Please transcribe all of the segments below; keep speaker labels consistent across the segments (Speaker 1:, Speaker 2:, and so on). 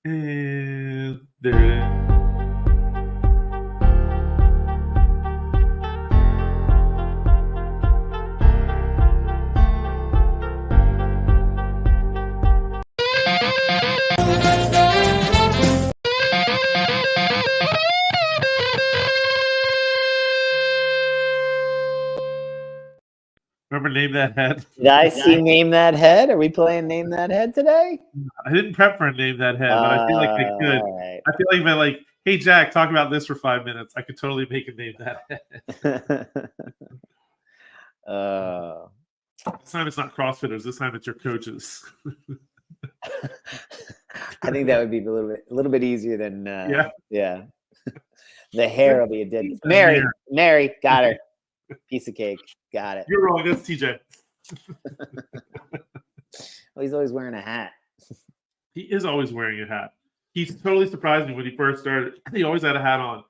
Speaker 1: And there it is. Remember Name That Head?
Speaker 2: Did I see Name That Head? Are we playing Name That Head today?
Speaker 1: I didn't prep for a Name That Head, but I feel like I could.
Speaker 2: Right.
Speaker 1: I feel like if I like, hey Jack, talk about this for 5 minutes, I could totally make a Name That Head. This time it's not CrossFitters. This time it's your coaches.
Speaker 2: I think that would be a little bit easier than
Speaker 1: yeah.
Speaker 2: The hair will be a dead. Mary, got her. Piece of cake, got it.
Speaker 1: You're wrong. That's TJ.
Speaker 2: Well, he's always wearing a hat.
Speaker 1: He is always wearing a hat. He totally surprised me when he first started. He always had a hat on,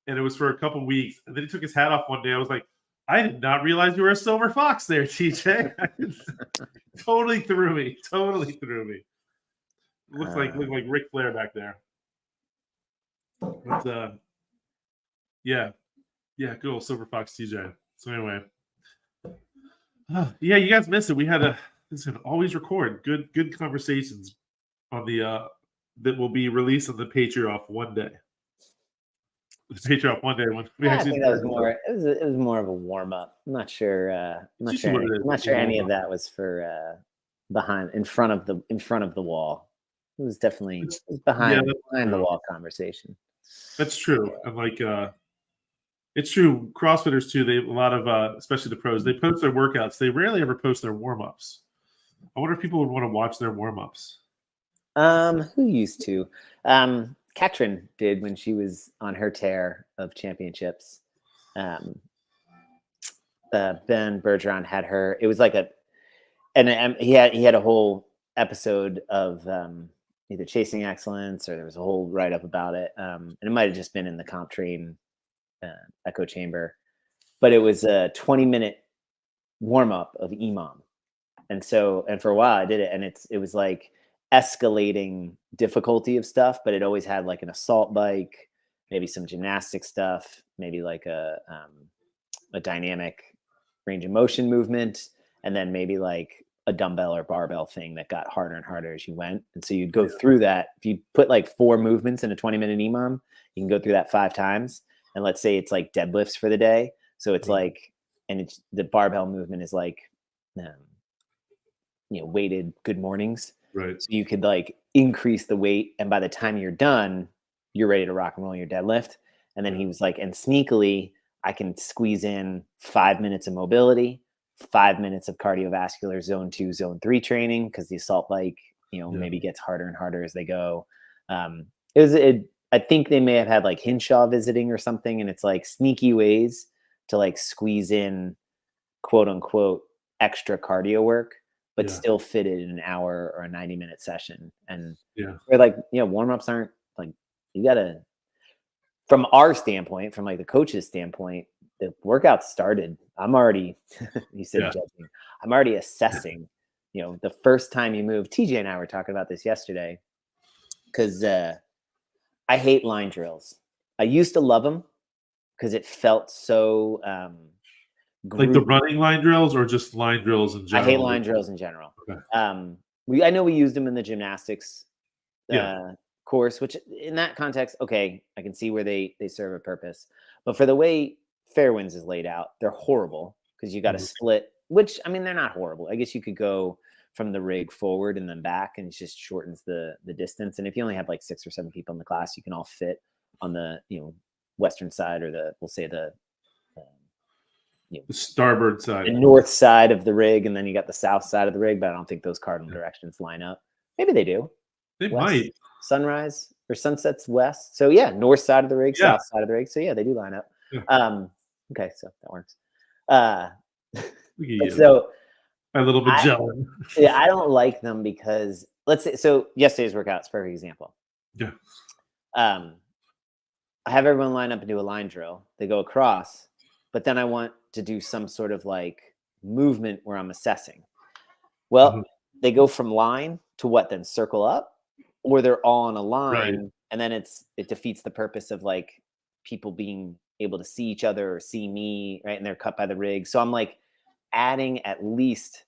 Speaker 1: and it was for a couple weeks. And then he took his hat off one day. I was like, I did not realize you were a silver fox there, TJ. Totally threw me. Looked like Ric Flair back there. But yeah, good old silver fox TJ. So anyway, yeah, you guys missed it. We had always record good conversations on the that will be released on the Patreon one day. The Patreon one day when we
Speaker 2: I think that was more. It was more of a warm up. I'm not sure. I'm not sure any of that was for in front of the wall. It was definitely behind the wall conversation.
Speaker 1: That's true. And it's true. CrossFitters too. They a lot of especially the pros. They post their workouts. They rarely ever post their warm ups. I wonder if people would want to watch their warm ups.
Speaker 2: Who used to? Katrin did when she was on her tear of championships. Ben Bergeron had her. It was like he had a whole episode of either Chasing Excellence or there was a whole write up about it. And it might have just been in the CompTrain echo chamber, but it was a 20-minute warm up of EMOM. And for a while I did it, and it was like escalating difficulty of stuff, but it always had like an assault bike, maybe some gymnastic stuff, maybe like a dynamic range of motion movement, and then maybe like a dumbbell or barbell thing that got harder and harder as you went. And so you'd go through that. If you put like 4 movements in a 20-minute EMOM, you can go through that 5 times. And let's say it's like deadlifts for the day. So it's like, and the barbell movement is like, weighted good mornings.
Speaker 1: Right.
Speaker 2: So you could like increase the weight, and by the time you're done, you're ready to rock and roll your deadlift. And then he was like, and sneakily, I can squeeze in 5 minutes of mobility, 5 minutes of cardiovascular zone 2, zone 3 training, because the assault bike, maybe gets harder and harder as they go. I think they may have had like Hinshaw visiting or something, and it's like sneaky ways to like squeeze in quote unquote extra cardio work, but still fit it in an hour or a 90-minute session. And we're like, warm-ups aren't like, you gotta, from our standpoint, from like the coach's standpoint, the workout started. I'm already, you said judging. I'm already assessing, the first time you move. TJ and I were talking about this yesterday, because I hate line drills. I used to love them because it felt so
Speaker 1: like the running line drills, or just line drills in general?
Speaker 2: I hate line drills in general.
Speaker 1: Okay.
Speaker 2: I know we used them in the gymnastics course, which in that context, okay, I can see where they serve a purpose. But for the way Fairwinds is laid out, they're horrible, because you got to split, which, I mean, they're not horrible. I guess you could go from the rig forward and then back, and it just shortens the distance. And if you only have like 6 or 7 people in the class, you can all fit on the western side, or the
Speaker 1: starboard side,
Speaker 2: the north side of the rig, and then you got the south side of the rig. But I don't think those cardinal directions line up. Maybe they do.
Speaker 1: They might.
Speaker 2: Sunrise or sunsets west. So north side of the rig, south side of the rig. So they do line up. Yeah. Okay, so that works. So
Speaker 1: a little bit jealous.
Speaker 2: Yeah, I don't like them because, let's say, so yesterday's workout's a perfect example.
Speaker 1: Yeah.
Speaker 2: I have everyone line up and do a line drill. They go across, but then I want to do some sort of like movement where I'm assessing. Well, they go from line to what then? Circle up? or they're all on a
Speaker 1: Right.
Speaker 2: line, and then it defeats the purpose of like people being able to see each other or see me, right? And they're cut by the rig. So I'm like adding at least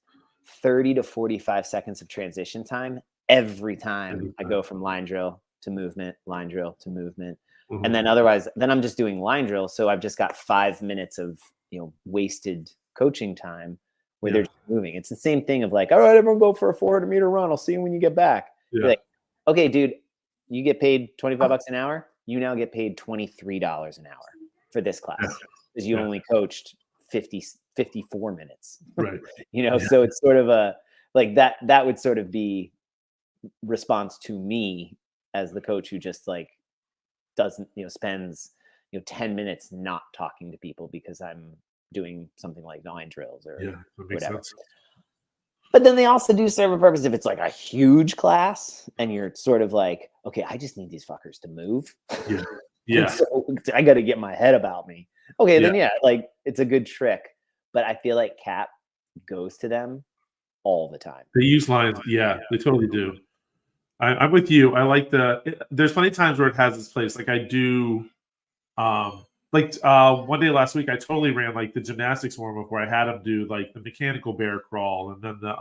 Speaker 2: 30 to 45 seconds of transition time every time I go from line drill to movement, line drill to movement.
Speaker 1: Mhm.
Speaker 2: And then otherwise, then I'm just doing line drill. So I've just got 5 minutes of, wasted coaching time where they're
Speaker 1: Yeah.
Speaker 2: just moving. It's the same thing of like, all right, everyone go for a 400-meter run. I'll see you when you get back. You're
Speaker 1: Yeah.
Speaker 2: like, okay, dude, you get paid $25 an hour. You now get paid $23 an hour for this class because you
Speaker 1: Yeah.
Speaker 2: only coached 54 minutes.
Speaker 1: Right.
Speaker 2: So it's sort of a like that would sort of be response to me as the coach who just like doesn't, spends 10 minutes not talking to people because I'm doing something like line drills or
Speaker 1: Yeah. That makes
Speaker 2: whatever.
Speaker 1: sense.
Speaker 2: But then they also do serve a purpose if it's like a huge class and you're sort of like, okay, I just need these fuckers to move.
Speaker 1: Yeah.
Speaker 2: And
Speaker 1: Yeah.
Speaker 2: so I got to get my head about me. Okay, then like it's a good trick. But I feel like Cap goes to them all the time.
Speaker 1: They use lines. Yeah, they totally do. I'm with you. I like there's plenty of times where it has its place. Like I do, one day last week, I totally ran like the gymnastics warm up where I had them do like the mechanical bear crawl and then the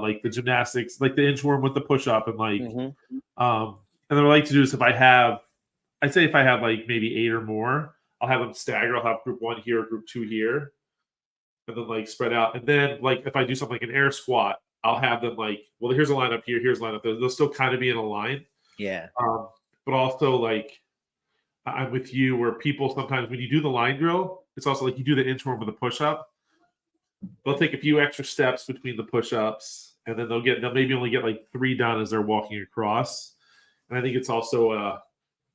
Speaker 1: like the gymnastics, like the inchworm with the push up and like, and then what I like to do is if I have like maybe 8 or more, I'll have them stagger. I'll have group 1 here, group 2 here, and then like spread out. And then like if I do something like an air squat, I'll have them like, well, here's a line up here, here's a line up there. They'll still kind of be in a line.
Speaker 2: Yeah.
Speaker 1: But also like I'm with you where people sometimes when you do the line drill, it's also like you do the inchworm with a push up. They'll take a few extra steps between the push ups, and then they'll maybe only get like 3 done as they're walking across. And I think it's also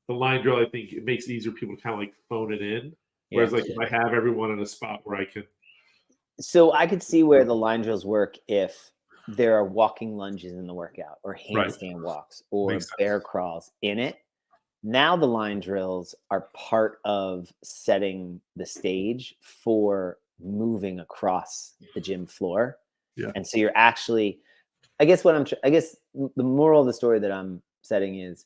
Speaker 1: the line drill. I think it makes it easier for people to kind of like phone it in. Whereas like if I have everyone in a spot where I can.
Speaker 2: So I could see where the line drills work if there are walking lunges in the workout or handstand walks or bear crawls in it. Now the line drills are part of setting the stage for moving across the gym floor.
Speaker 1: Yeah.
Speaker 2: And so you're actually, I guess the moral of the story that I'm setting is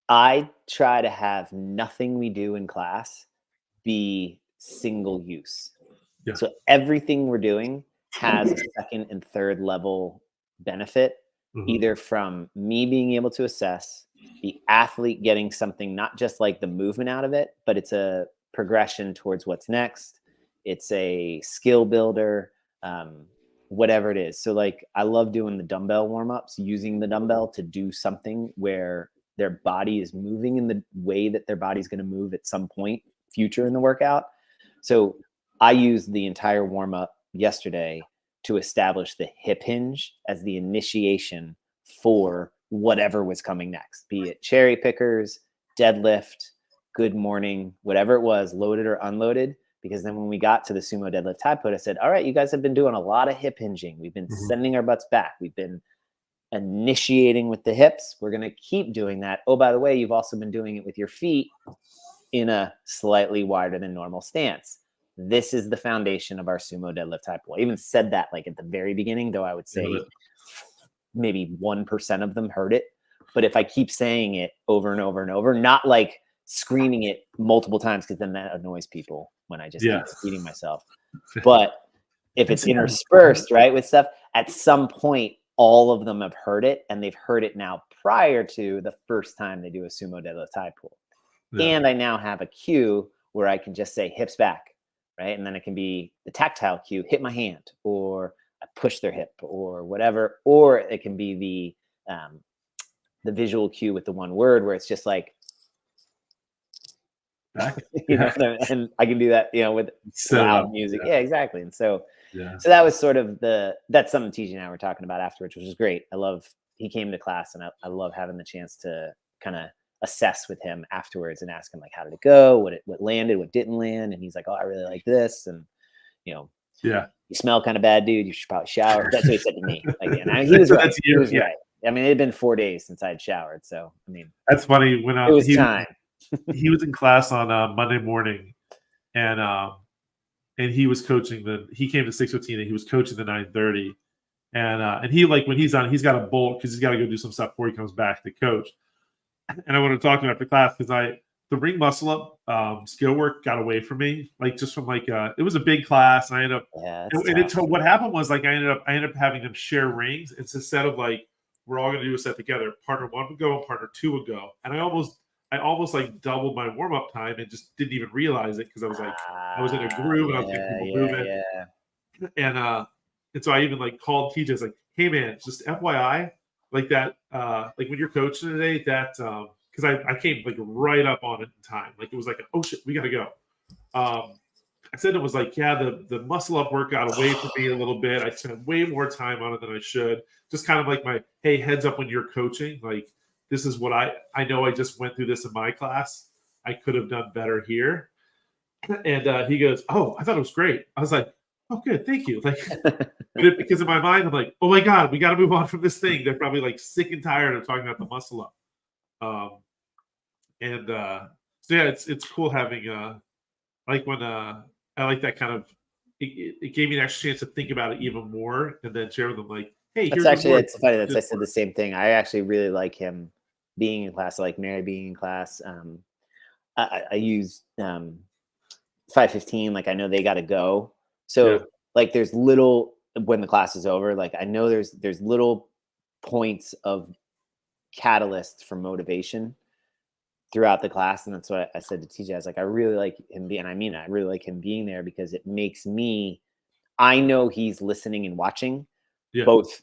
Speaker 2: I try to have nothing we do in class be single use.
Speaker 1: Yeah.
Speaker 2: So everything we're doing has a second and third level benefit, either from me being able to assess, the athlete getting something, not just like the movement out of it, but it's a progression towards what's next. It's a skill builder, whatever it is. So like I love doing the dumbbell warm-ups, using the dumbbell to do something where their body is moving in the way that their body's going to move at some point future in the workout. So I used the entire warm-up yesterday to establish the hip hinge as the initiation for whatever was coming next, be it cherry pickers, deadlift, good morning, whatever it was, loaded or unloaded. Because then when we got to the sumo deadlift high put, I said, all right, you guys have been doing a lot of hip hinging. We've been sending our butts back. We've been initiating with the hips. We're going to keep doing that. Oh, by the way, you've also been doing it with your feet in a slightly wider than normal stance. This is the foundation of our sumo deadlift high pull. I even said that like at the very beginning, though I would say maybe 1% of them heard it. But if I keep saying it over and over and over, not like screaming it multiple times, because then that annoys people when I just keep repeating myself. But if it's interspersed, right, with stuff, at some point, all of them have heard it, and they've heard it now prior to the first time they do a sumo deadlift high pull. Yeah. And I now have a cue where I can just say hips back, right? And then it can be the tactile cue, hit my hand, or I push their hip, or whatever. Or it can be the visual cue with the one word where it's just like, and I can do that, with loud music. Yeah, exactly. And so that was sort of that's something TJ and I were talking about afterwards, which was great. He came to class, and I love having the chance to kind of assess with him afterwards and ask him like, how did it go? What landed, what didn't land? And he's like, oh, I really like this. And, you smell kind of bad, dude. You should probably shower. That's what he said to me. Again, he was right. He was right. I mean, it had been 4 days since I'd showered. So, I mean,
Speaker 1: that's funny. When
Speaker 2: it was time.
Speaker 1: He was in class on Monday morning, and he was coaching he came to 6:15 and he was coaching the 9:30, And he, like, when he's on, he's got to bolt because he's got to go do some stuff before he comes back to coach. And I want to talk to him after class because the ring muscle up skill work got away from me, like just from like it was a big class, and I ended up what happened was like I ended up having them share rings. It's instead of like we're all going to do a set together, partner one would go and partner two would go, and I almost like doubled my warm up time and just didn't even realize it because I was like I was in a groove and I was getting people moving, and so I even like called TJ. I was like, hey man, just FYI, like that, like when you're coaching today, that because I came like right up on it in time. Like it was like, oh shit, we gotta go. I said it was like, yeah, the muscle up work got away from me a little bit. I spent way more time on it than I should. Just kind of like my, hey, heads up when you're coaching. Like this is what I know I just went through this in my class. I could have done better here. And he goes, oh, I thought it was great. I was like, oh, good, thank you. Like, because in my mind, I'm like, oh my God, we got to move on from this thing. They're probably like sick and tired of talking about the muscle up. So yeah, it's cool having like when I like that kind of it gave me an extra chance to think about it even more and then share with them like, hey,
Speaker 2: it's funny that I said the same thing. I actually really like him being in class, like Mary being in class. I use 5:15, like I know they got to go. So like there's little when the class is over, like I know there's little points of catalysts for motivation throughout the class. And that's what I said to TJ. I was like, I really like him being, and I mean it, I really like him being there because it makes me, I know he's listening and watching, both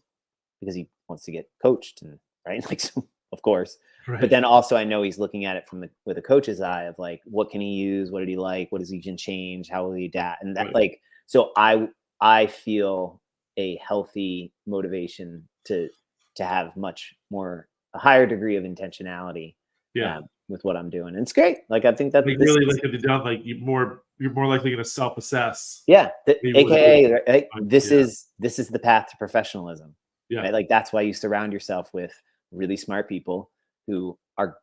Speaker 2: because he wants to get coached and right, like so, of course. Right. But then also I know he's looking at it from with a coach's eye of like, what can he use? What did he like? What does he can change? How will he adapt? And that like, so I feel a healthy motivation to have much more, a higher degree of intentionality with what I'm doing. And it's great. Like, I think that
Speaker 1: like really like if done, like you're more likely going to self-assess.
Speaker 2: Yeah. AKA like, this is the path to professionalism.
Speaker 1: Yeah.
Speaker 2: Right? Like that's why you surround yourself with really smart people who are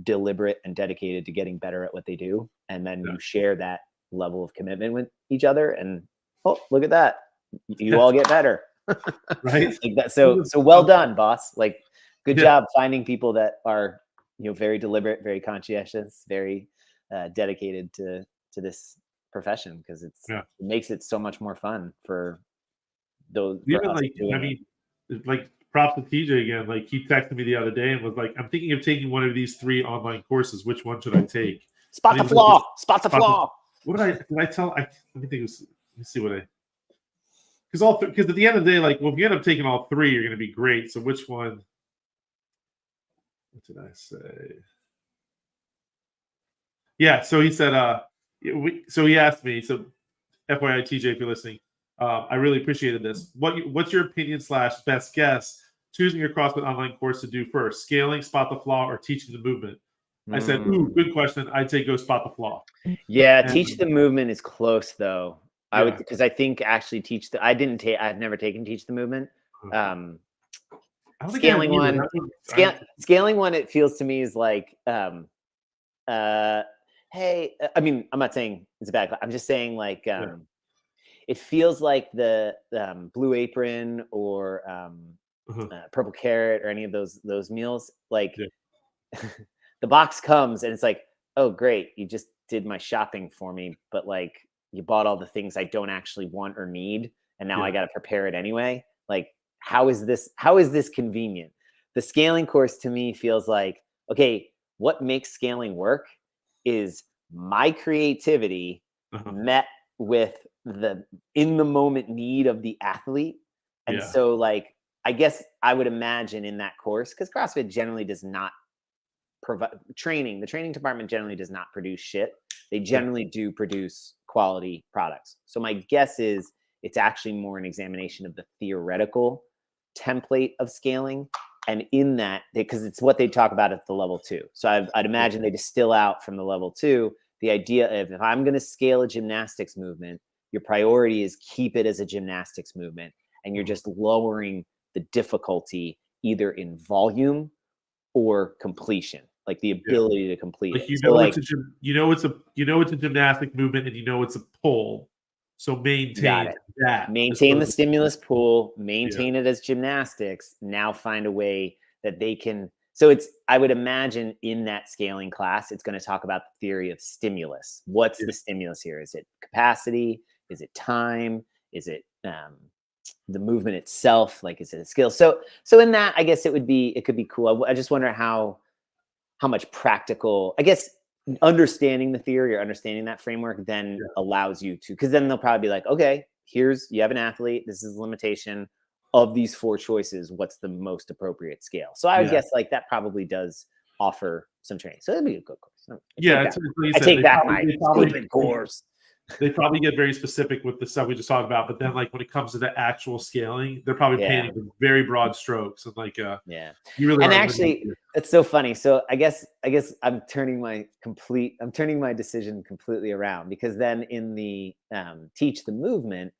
Speaker 2: deliberate and dedicated to getting better at what they do. And then you share that level of commitment with each other and oh, look at that. You all get better.
Speaker 1: Right.
Speaker 2: Like that. So well done, boss. Like good job finding people that are, you know, very deliberate, very conscientious, very dedicated to this profession because it makes it so much more fun for those.
Speaker 1: Even like, I mean, like props to TJ again. Like he texted me the other day and was like, I'm thinking of taking one of these 3 online courses. Which one should I take?
Speaker 2: Spot the flaw. Spot the flaw.
Speaker 1: What did I tell? Let me think. Let me see what I. Because at the end of the day, like, well, if you end up taking all 3, you're going to be great. So which one? What did I say? Yeah. So he said, so he asked me. So, FYI, TJ, if you're listening, I really appreciated this. What's your opinion / best guess? Choosing your CrossFit online course to do first: scaling, spot the flaw, or teaching the movement. I said, ooh, good question. I'd say go spot the flaw.
Speaker 2: Yeah, teach the movement is close though. I would, because I think actually I've never taken teach the movement. Scaling one, it feels to me is like, hey, I mean, I'm not saying it's a bad, I'm just saying like, it feels like the Blue Apron or Purple Carrot or any of those meals, like the box comes and it's like, oh, great, you just did my shopping for me, but like you bought all the things I don't actually want or need, and now I got to prepare it anyway. Like, how is this convenient? The scaling course to me feels like, okay, what makes scaling work is my creativity met with the in the moment need of the athlete. And so like, I guess I would imagine in that course, because CrossFit generally does not provide training. The training department generally does not produce shit. They generally do produce quality products. So my guess is it's actually more an examination of the theoretical template of scaling. And in that, because it's what they talk about at the level 2. So I'd imagine they distill out from the level 2 the idea of, if I'm going to scale a gymnastics movement, your priority is keep it as a gymnastics movement. And you're just lowering the difficulty either in volume or completion, like the ability to complete.
Speaker 1: Like, it's a gymnastic movement and you know it's a pull. So maintain
Speaker 2: Got it.
Speaker 1: that.
Speaker 2: Maintain the
Speaker 1: As opposed
Speaker 2: stimulus pool,
Speaker 1: to-
Speaker 2: maintain it as gymnastics. Now find a way that they can. So it's, I would imagine in that scaling class, it's going to talk about the theory of stimulus. What's
Speaker 1: Yeah.
Speaker 2: the stimulus here? Is it capacity? Is it time? Is it the movement itself? Like, is it a skill? So in that, I guess it could be cool. I just wonder how much practical, I guess, understanding the theory or understanding that framework then allows you to, because then they'll probably be like, okay, you have an athlete, this is the limitation of these 4 choices, what's the most appropriate scale? So I would guess like that probably does offer some training. So it'd be a good course. I take back my stupid course.
Speaker 1: They probably get very specific with the stuff we just talked about, but then like when it comes to the actual scaling, they're probably painting with very broad strokes and like you really.
Speaker 2: And actually, it's so funny. So I guess I'm turning my decision completely around, because then in the teach the movement,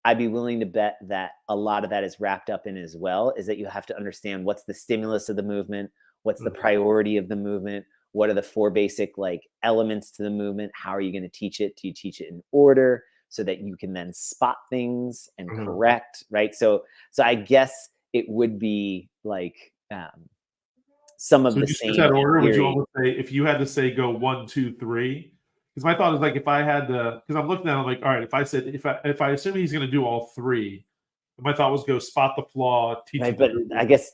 Speaker 2: I'd be willing to bet that a lot of that is wrapped up in as well, is that you have to understand what's the stimulus of the movement, what's the priority of the movement, what are the 4 basic like elements to the movement, how are you going to teach it? Do you teach it in order so that you can then spot things and correct, right? So I guess it would be like some of the same
Speaker 1: that order.
Speaker 2: theory.
Speaker 1: Would you almost say, if you had to say go 1, 2, 3? Because my thought is like, if I had to, because I'm looking at it, I'm like, all right, if I said, if I assume he's going to do all 3, my thought was go spot the flaw, teach
Speaker 2: right,
Speaker 1: the
Speaker 2: but
Speaker 1: movement,
Speaker 2: I guess,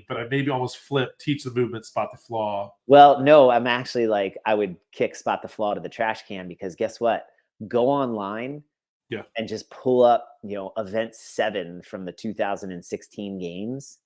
Speaker 1: but I maybe almost flip, teach the movement, spot the flaw.
Speaker 2: Well, no, I'm actually like, I would kick spot the flaw to the trash can, because guess what? Go online and just pull up, event 7 from the 2016 games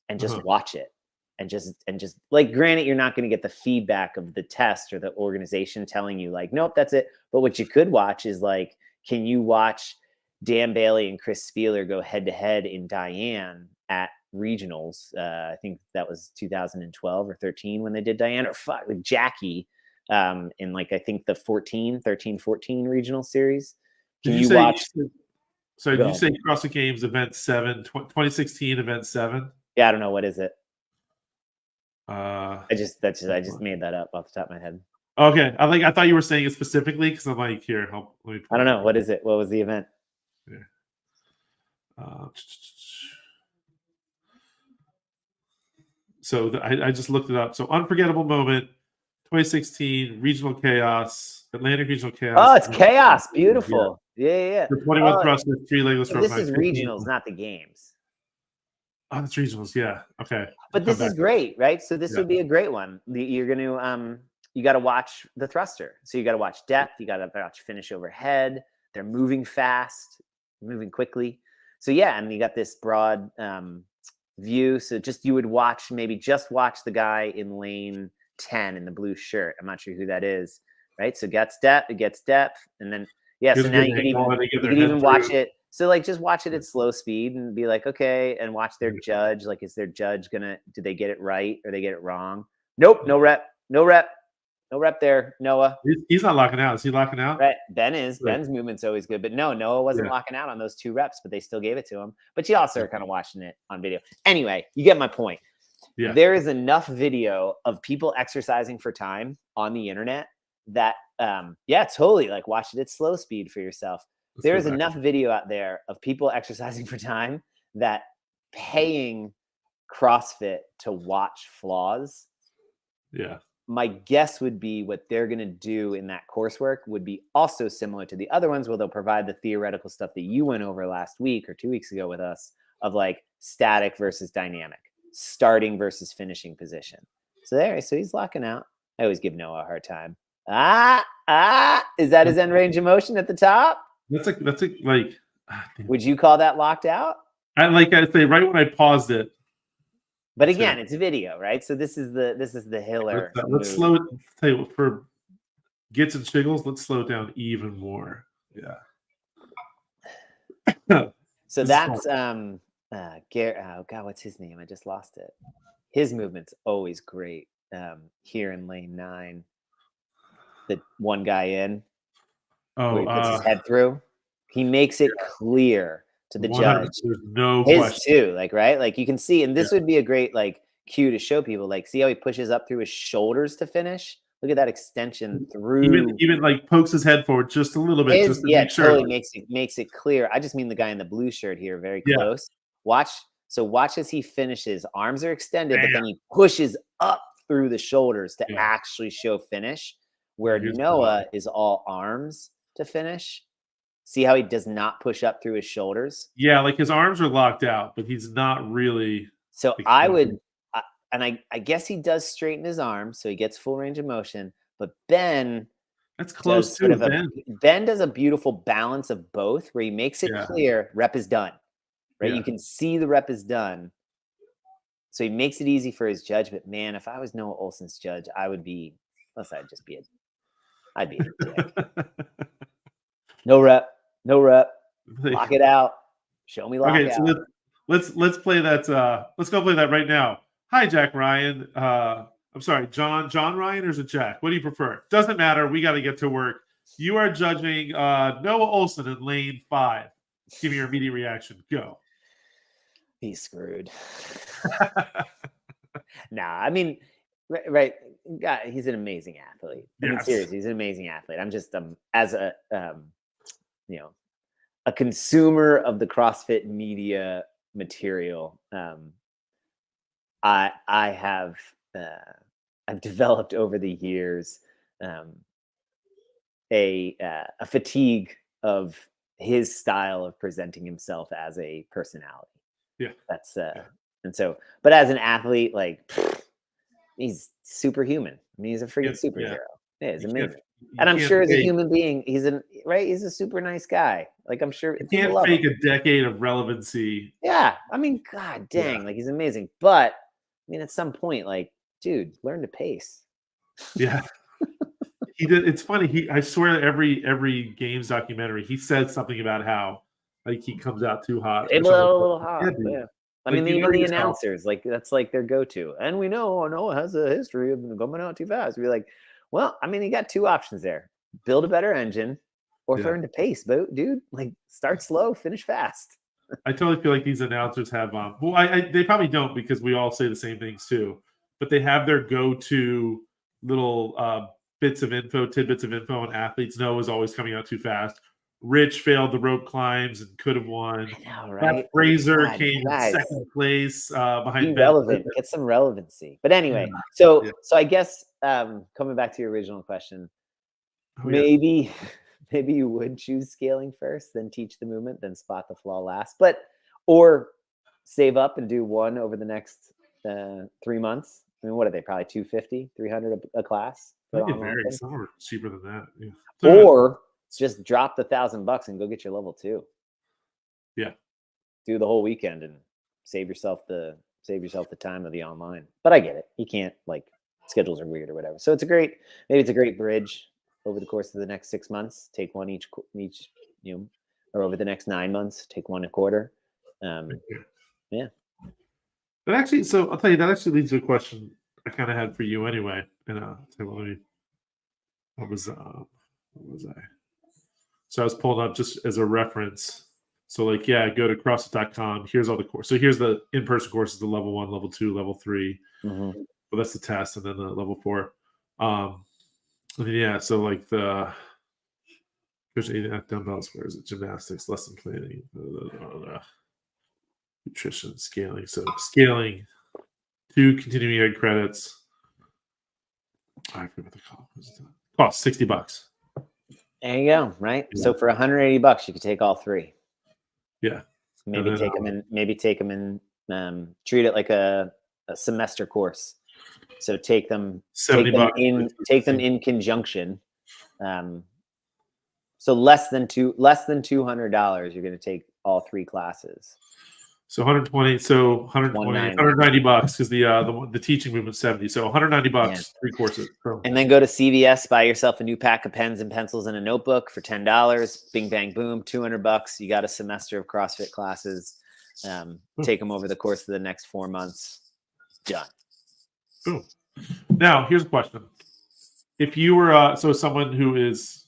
Speaker 2: and just watch it. And just like, granted, you're not going to get the feedback of the test or the organization telling you like, nope, that's it. But what you could watch is like, can you watch Dan Bailey and Chris Spieler go head to head in Diane at regionals? I think that was 2012 or 13 when they did Diane, or like Jackie in like, I think the 13-14 regional series. Can you watch?
Speaker 1: Sorry, did you say CrossFit Games event 7, 2016 event 7?
Speaker 2: Yeah, I don't know. What is it?
Speaker 1: I
Speaker 2: just made that up off the top of my head.
Speaker 1: Okay, I thought you were saying it specifically, because I'm like, here,
Speaker 2: I don't know. What is it? What was the event?
Speaker 1: So I just looked it up. So unforgettable moment, 2016 regional chaos, Atlantic regional chaos.
Speaker 2: Oh, it's chaos. Beautiful. Yeah.
Speaker 1: The 21 thrusters, 3 legless.
Speaker 2: So this is regionals, not the games.
Speaker 1: Oh, that's regionals. Yeah. Okay.
Speaker 2: But this is great, right? So this would be a great one. You're going to you got to watch the thruster. So you got to watch depth. You got to watch finish overhead. They're moving fast, moving quickly. So yeah, and you got this broad view. So you would watch the guy in lane 10 in the blue shirt. I'm not sure who that is, right? So it gets depth, and then so now you can even watch it. So like, just watch it at slow speed and be like, okay, and watch their judge. Like, is their judge did they get it right or they get it wrong? Nope, no rep there, Noah.
Speaker 1: He's not locking out. Is he locking out?
Speaker 2: Right. Ben's movement's always good, but no, Noah wasn't locking out on those 2 reps, but they still gave it to him. But you also are kind of watching it on video. Anyway, you get my point. Yeah. There is enough video of people exercising for time on the internet that, totally, like, watch it at slow speed for yourself. There is enough video out there of people exercising for time that paying CrossFit to watch flaws.
Speaker 1: Yeah.
Speaker 2: My guess would be what they're going to do in that coursework would be also similar to the other ones, where they'll provide the theoretical stuff that you went over last week or 2 weeks ago with us, of like static versus dynamic, starting versus finishing position. So he's locking out. I always give Noah a hard time. Is that his end range of motion at the top?
Speaker 1: That's like.
Speaker 2: Would you call that locked out?
Speaker 1: I say right when I paused it.
Speaker 2: But again, it's video, right? So this is the Hiller.
Speaker 1: Let's slow it. Tell you, for Gits and Shiggles, let's slow it down even more. Yeah.
Speaker 2: So that's Garrett. Oh God, what's his name? I just lost it. His movement's always great. Here in lane 9, the one guy in. Where he puts his head through. He makes it clear to the judge.
Speaker 1: There's no
Speaker 2: his
Speaker 1: question.
Speaker 2: Too, like, right? Like, you can see, and this would be a great like cue to show people, like, see how he pushes up through his shoulders to finish? Look at that extension through.
Speaker 1: Even like pokes his head forward just a little bit, just to
Speaker 2: Yeah,
Speaker 1: make sure.
Speaker 2: totally makes it clear. I just mean the guy in the blue shirt here, very
Speaker 1: Yeah.
Speaker 2: close. Watch as he finishes. Arms are extended, but
Speaker 1: Bam.
Speaker 2: then he pushes up through the shoulders to
Speaker 1: Yeah.
Speaker 2: actually show finish. Where
Speaker 1: Here's
Speaker 2: Noah is all arms to finish. See how he does not push up through his shoulders?
Speaker 1: Yeah, like his arms are locked out, but he's not really.
Speaker 2: So
Speaker 1: like,
Speaker 2: I would, I guess he does straighten his arms, so he gets full range of motion. But Ben
Speaker 1: That's close
Speaker 2: does
Speaker 1: to Ben.
Speaker 2: Ben does a beautiful balance of both, where he makes it clear rep is done, right?
Speaker 1: Yeah.
Speaker 2: You can see the rep is done. So he makes it easy for his judge. But man, if I was Noah Olson's judge, I'd just be a dick. No rep. Lock it out. Show me lock
Speaker 1: Okay,
Speaker 2: out.
Speaker 1: so let's play that. Let's go play that right now. Hi, Jack Ryan. I'm sorry, John Ryan, or is it Jack? What do you prefer? Doesn't matter. We got to get to work. You are judging Noah Olson in lane 5. Give me your immediate reaction. Go.
Speaker 2: He's screwed. Nah, I mean, right. God, he's an amazing athlete. I mean, seriously, he's an amazing athlete. I'm just as a a consumer of the CrossFit media material. I have I've developed over the years a fatigue of his style of presenting himself as a personality.
Speaker 1: Yeah,
Speaker 2: that's and so, but as an athlete, like he's superhuman. I mean, he's a freaking superhero. Yeah, he's amazing. And I'm sure as a human being, he's a super nice guy. Like I'm sure
Speaker 1: you can't fake a decade of relevancy.
Speaker 2: Yeah, I mean, god dang, like he's amazing. But I mean, at some point, like, dude, learn to pace.
Speaker 1: Yeah. He did. It's funny. I swear, every games documentary, he said something about how like he comes out too hot.
Speaker 2: A little hot. Yeah. I mean,
Speaker 1: even
Speaker 2: the announcers, like that's like their go-to. And we know Noah has a history of coming out too fast. We're like, well, I mean, you got two options there: build a better engine, or learn to pace, dude. Like, start slow, finish fast.
Speaker 1: I totally feel like these announcers have well, they probably don't, because we all say the same things too, but they have their go-to little tidbits of info, and athletes know is always coming out too fast. Rich failed the rope climbs and could have won.
Speaker 2: I know, right?
Speaker 1: Fraser came in second place behind.
Speaker 2: Be relevant, get some relevancy. But anyway, so I guess coming back to your original question, maybe you would choose scaling first, then teach the movement, then spot the flaw last. Or save up and do one over the next 3 months. I mean, what are they? Probably 250, 300 a class.
Speaker 1: Some are cheaper than that. Yeah.
Speaker 2: Or just drop the $1,000 and go get your level 2.
Speaker 1: Yeah.
Speaker 2: Do the whole weekend and save yourself the time of the online. But I get it. You can't, like, schedules are weird or whatever. So it's a great bridge over the course of the next 6 months. Take one each, or over the next 9 months, take one a quarter. Yeah.
Speaker 1: But actually, so I'll tell you, that actually leads to a question I kind of had for you anyway. And what was I? So I was pulling up just as a reference. So like, go to CrossFit.com. Here's all the course. So here's the in-person courses: the level 1, level 2, level 3.
Speaker 2: Mm-hmm.
Speaker 1: Well, that's the test, and then the level 4. So like the dumbbells, where is it? Gymnastics, lesson planning, nutrition, scaling. So scaling, 2 continuing ed credits. I forget what the cost. $60.
Speaker 2: There you go. Right.
Speaker 1: Yeah.
Speaker 2: So for $180, you could take all 3.
Speaker 1: Yeah.
Speaker 2: Maybe take them in. Treat it like a semester course. So take them in conjunction. So less than $200, you're going to take all 3 classes.
Speaker 1: So 120, $190 because the teaching movement's 70. So $190, 3 courses. So.
Speaker 2: And then go to CVS, buy yourself a new pack of pens and pencils and a notebook for $10. Bing, bang, boom, $200. You got a semester of CrossFit classes. Take them over the course of the next 4 months. Done.
Speaker 1: Boom. Now, here's a question. If you were someone who is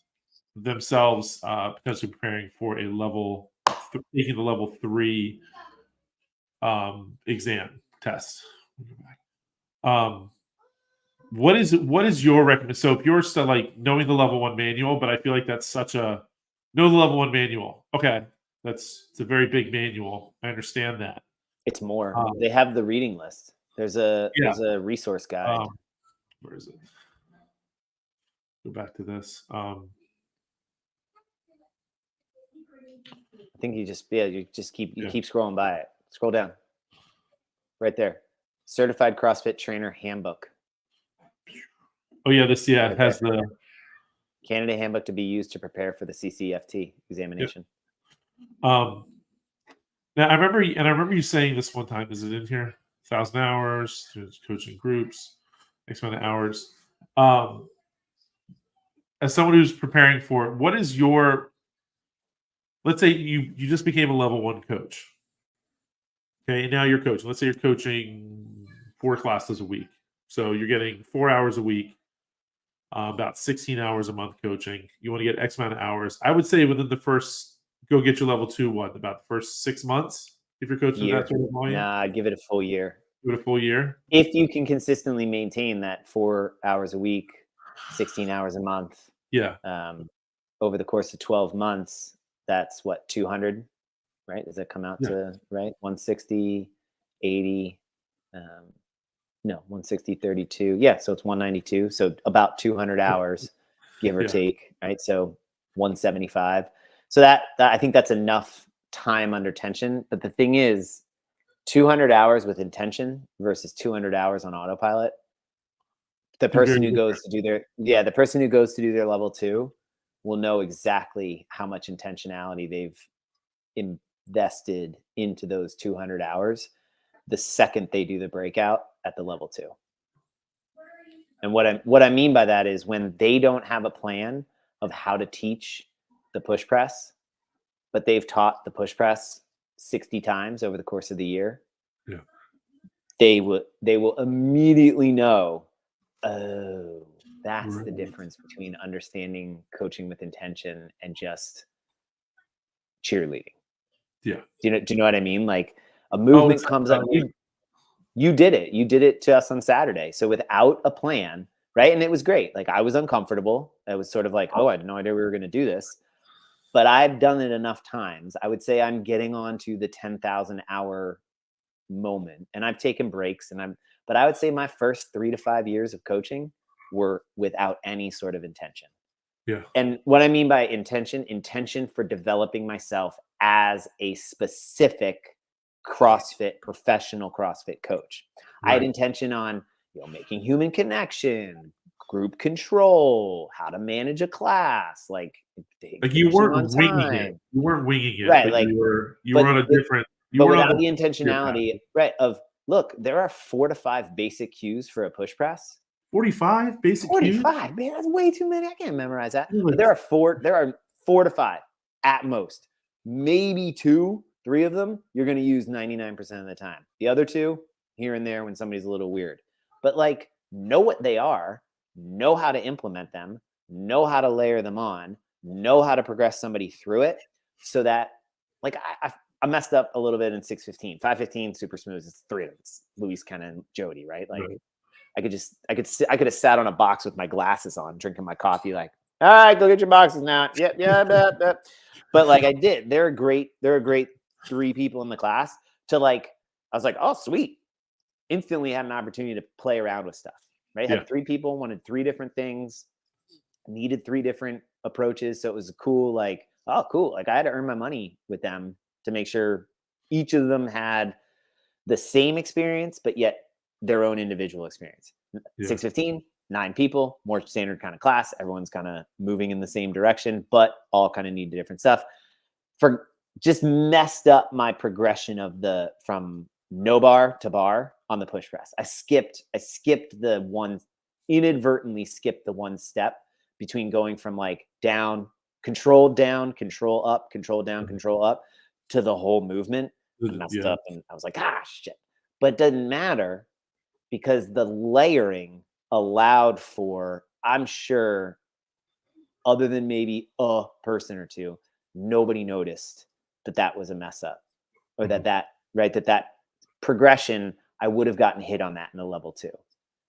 Speaker 1: themselves potentially preparing for a taking the level 3 exam test, what is your recommend? So if you're still like knowing the level 1 manual, but I feel like that's such a know the level 1 manual. Okay, it's a very big manual. I understand that.
Speaker 2: It's more.
Speaker 1: Um,
Speaker 2: They have the reading list. There's
Speaker 1: yeah.
Speaker 2: a resource guide.
Speaker 1: Where is it? Go back to this.
Speaker 2: I think you just keep
Speaker 1: Yeah.
Speaker 2: keep scrolling by it. Scroll down. Right there. Certified CrossFit Trainer Handbook.
Speaker 1: Oh yeah, this
Speaker 2: Right
Speaker 1: it has
Speaker 2: there.
Speaker 1: the
Speaker 2: Candidate handbook to be used to prepare for the CCFT examination.
Speaker 1: now I remember you saying this one time. Is it in here? 1,000 hours, coaching groups, X amount of hours. As someone who's preparing for it, what is your let's say you just became a level 1 coach. Okay, and now you're coaching. Let's say you're coaching 4 classes a week. So you're getting 4 hours a week, about 16 hours a month coaching. You want to get X amount of hours. I would say within the first, go get your level 2 one, about the first 6 months, if you're coaching
Speaker 2: Year.
Speaker 1: that sort of volume.
Speaker 2: Nah, give it a full year.
Speaker 1: Give it a full year.
Speaker 2: If you can consistently maintain that 4 hours a week, 16 hours a month,
Speaker 1: Yeah.
Speaker 2: over the course of 12 months, that's what, 200, right? Does that come out to, right? 160, 80, no, 160, 32. Yeah, so it's 192. So about 200 hours, give or take, right? So 175. So that I think that's enough time under tension. But the thing is, 200 hours with intention versus 200 hours on autopilot. The person who goes to do their level 2 will know exactly how much intentionality they've invested into those 200 hours the second they do the breakout at the level 2. And what I mean by that is when they don't have a plan of how to teach the push press, but they've taught the push press 60 times over the course of the year, they will immediately know, oh, that's the difference between understanding coaching with intention and just cheerleading.
Speaker 1: Yeah.
Speaker 2: Do you know what I mean? Like a movement comes up. You did it. You did it to us on Saturday. So without a plan, right? And it was great. Like I was uncomfortable. I was sort of like, oh, I had no idea we were going to do this. But I've done it enough times. I would say I'm getting on to the 10,000 hour moment. And I've taken breaks but I would say my first 3 to 5 years of coaching were without any sort of intention.
Speaker 1: Yeah.
Speaker 2: And what I mean by intention for developing myself as a specific professional CrossFit coach. Right. I had intention on, making human connection, group control, how to manage a class, like
Speaker 1: you weren't winging it. You weren't winging it,
Speaker 2: right?
Speaker 1: But
Speaker 2: like
Speaker 1: you were on a different.
Speaker 2: But without the intentionality, right? Of look, there are 4 to 5 basic cues for a push press.
Speaker 1: 45 basic
Speaker 2: 45, man, that's way too many. I can't memorize that. But there are 4 to 5 at most. Maybe 2, 3 of them you're going to use 99% of the time. The other 2 here and there when somebody's a little weird. But like know what they are, know how to implement them, know how to layer them on, know how to progress somebody through it so that like I messed up a little bit in 615. 515 super smooth. It's 3 of them. It's Luis, Ken, and Jody, right? Like I could have sat on a box with my glasses on, drinking my coffee, like, all right, go get your boxes now. Yeah. But like I did. There are great 3 people in the class to like, I was like, oh, sweet. Instantly had an opportunity to play around with stuff, right? Had 3 people, wanted 3 different things, needed 3 different approaches. So it was cool, like, oh, cool. Like I had to earn my money with them to make sure each of them had the same experience, but yet their own individual experience. 615, 9 people, more standard kind of class. Everyone's kind of moving in the same direction, but all kind of need different stuff. For just messed up my progression of from no bar to bar on the push press. Inadvertently skipped the one step between going from like down, control up, control down, control up to the whole movement. I messed up and I was like, shit. But it doesn't matter because the layering allowed for, I'm sure, other than maybe a person or 2, nobody noticed that was a mess up or that progression, I would have gotten hit on that in a level 2.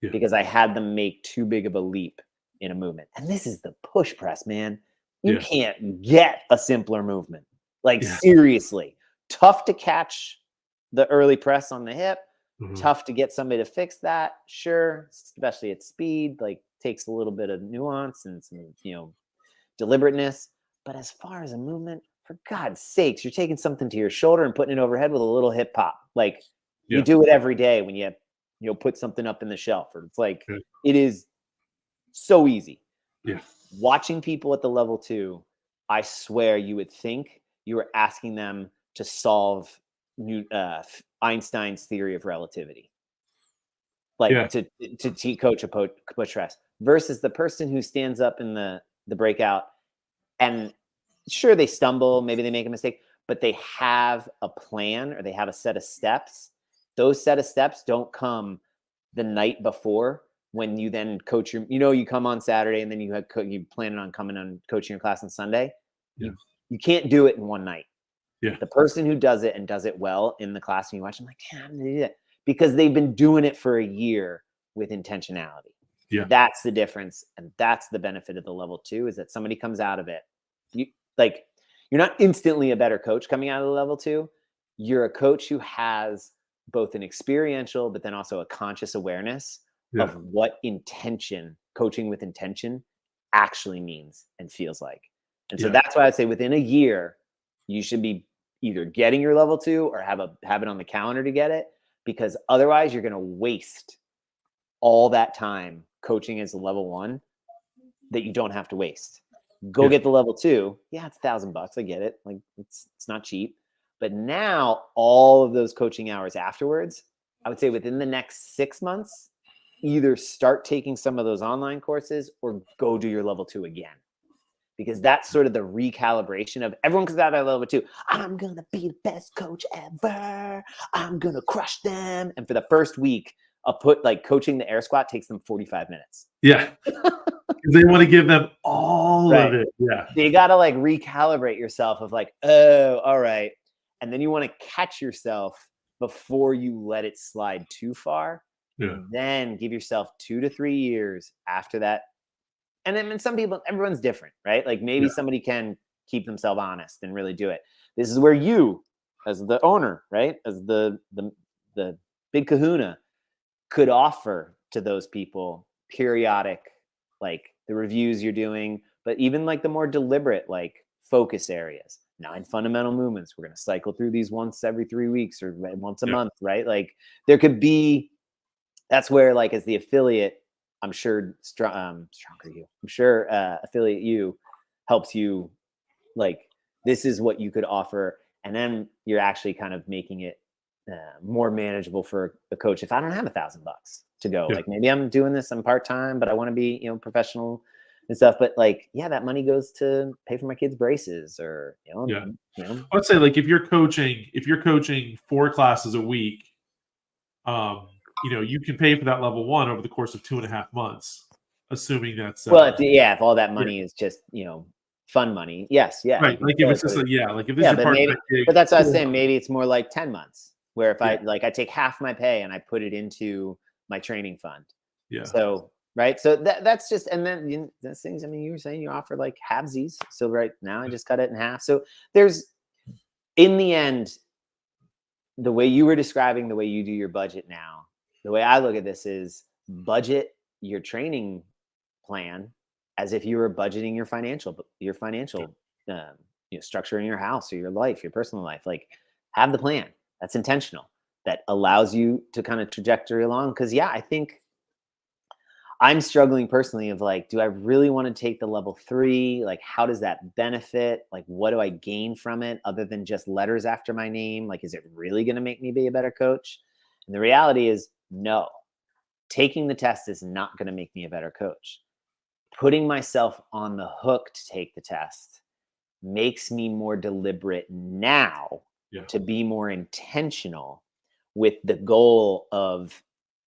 Speaker 1: Yeah.
Speaker 2: because I had them make too big of a leap in a movement. And this is the push press, man. You
Speaker 1: Yeah.
Speaker 2: can't get a simpler movement. Like
Speaker 1: Yeah.
Speaker 2: seriously, tough to catch the early press on the hip.
Speaker 1: Mhm.
Speaker 2: Tough to get somebody to fix that, sure, especially at speed. Like takes a little bit of nuance and some, deliberateness. But as far as a movement, for God's sakes, you're taking something to your shoulder and putting it overhead with a little hip hop. Like you
Speaker 1: Yeah.
Speaker 2: do it every day when you put something up in the shelf, or it's like
Speaker 1: Yeah.
Speaker 2: it is so easy.
Speaker 1: Yeah.
Speaker 2: Watching people at the level 2, I swear you would think you were asking them to solve Einstein's theory of relativity, like
Speaker 1: Yeah.
Speaker 2: to coach a push press, versus the person who stands up in the breakout and sure they stumble, maybe they make a mistake, but they have a plan or they have a set of steps. Those set of steps don't come the night before when you then coach you come on Saturday and then you plan on coming on coaching your class on Sunday.
Speaker 1: Yeah.
Speaker 2: You can't do it in one night.
Speaker 1: Yeah.
Speaker 2: The person who does it and does it well in the class and you watch, I'm like, how did they do that? Because they've been doing it for a year with intentionality.
Speaker 1: Yeah.
Speaker 2: That's the difference. And that's the benefit of the level 2 is that somebody comes out of it. You're not instantly a better coach coming out of the level 2. You're a coach who has both an experiential, but then also a conscious awareness
Speaker 1: Yeah.
Speaker 2: of what coaching with intention actually means and feels like. And so
Speaker 1: Yeah.
Speaker 2: that's why I'd say within a year, you should be either getting your level 2 or have it on the calendar to get it, because otherwise you're going to waste all that time coaching as a level 1 that you don't have to waste. Go
Speaker 1: Yeah.
Speaker 2: get the level 2. Yeah, it's $1,000. I get it. Like it's not cheap. But now all of those coaching hours afterwards, I would say within the next 6 months, either start taking some of those online courses or go do your level 2 again. Because that's sort of the recalibration of everyone comes out of level 2. I'm going to be the best coach ever. I'm going to crush them. And for the first week, coaching the air squat takes them 45 minutes.
Speaker 1: Yeah. They want to give them all of it. Yeah.
Speaker 2: So you got to recalibrate yourself of oh, all right. And then you want to catch yourself before you let it slide too far.
Speaker 1: Yeah.
Speaker 2: And then give yourself 2 to 3 years after that. And then some people, everyone's different, right? Like maybe somebody can keep themselves honest and really do it. This is where you, as the owner, right, as the big kahuna, could offer to those people periodic, the reviews you're doing, but even the more deliberate, focus areas. 9 fundamental movements. We're going to cycle through these once every 3 weeks or once a month, right? There could be, that's where as the affiliate, I'm sure Stronger You. I'm sure Affiliate You helps you. This is what you could offer, and then you're actually kind of making it more manageable for the coach. If I don't have $1,000 to go, maybe I'm doing this, I'm part time, but I want to be professional and stuff. But that money goes to pay for my kids' braces, or
Speaker 1: I'd say if you're coaching 4 classes a week, you can pay for that level 1 over the course of 2.5 months, assuming that's
Speaker 2: if all that money is just fun money, yes, yeah,
Speaker 1: right. If it's just if this is your part-time gig,
Speaker 2: but that's what I was saying. Maybe it's more like 10 months, where if
Speaker 1: Yeah.
Speaker 2: I take half my pay and I put it into my training fund.
Speaker 1: Yeah.
Speaker 2: So right, so that's just, and then those things. I mean, you were saying you offer halvesies, so right now I just cut it in half. So there's, in the end, the way you were describing the way you do your budget now. The way I look at this is budget your training plan as if you were budgeting your financial structure in your house or your life, your personal life. Have the plan that's intentional, that allows you to kind of trajectory along. Because I think I'm struggling personally of do I really want to take the level 3? How does that benefit? What do I gain from it other than just letters after my name? Is it really going to make me be a better coach? And the reality is no. Taking the test is not going to make me a better coach. Putting myself on the hook to take the test makes me more deliberate now to be more intentional with the goal of,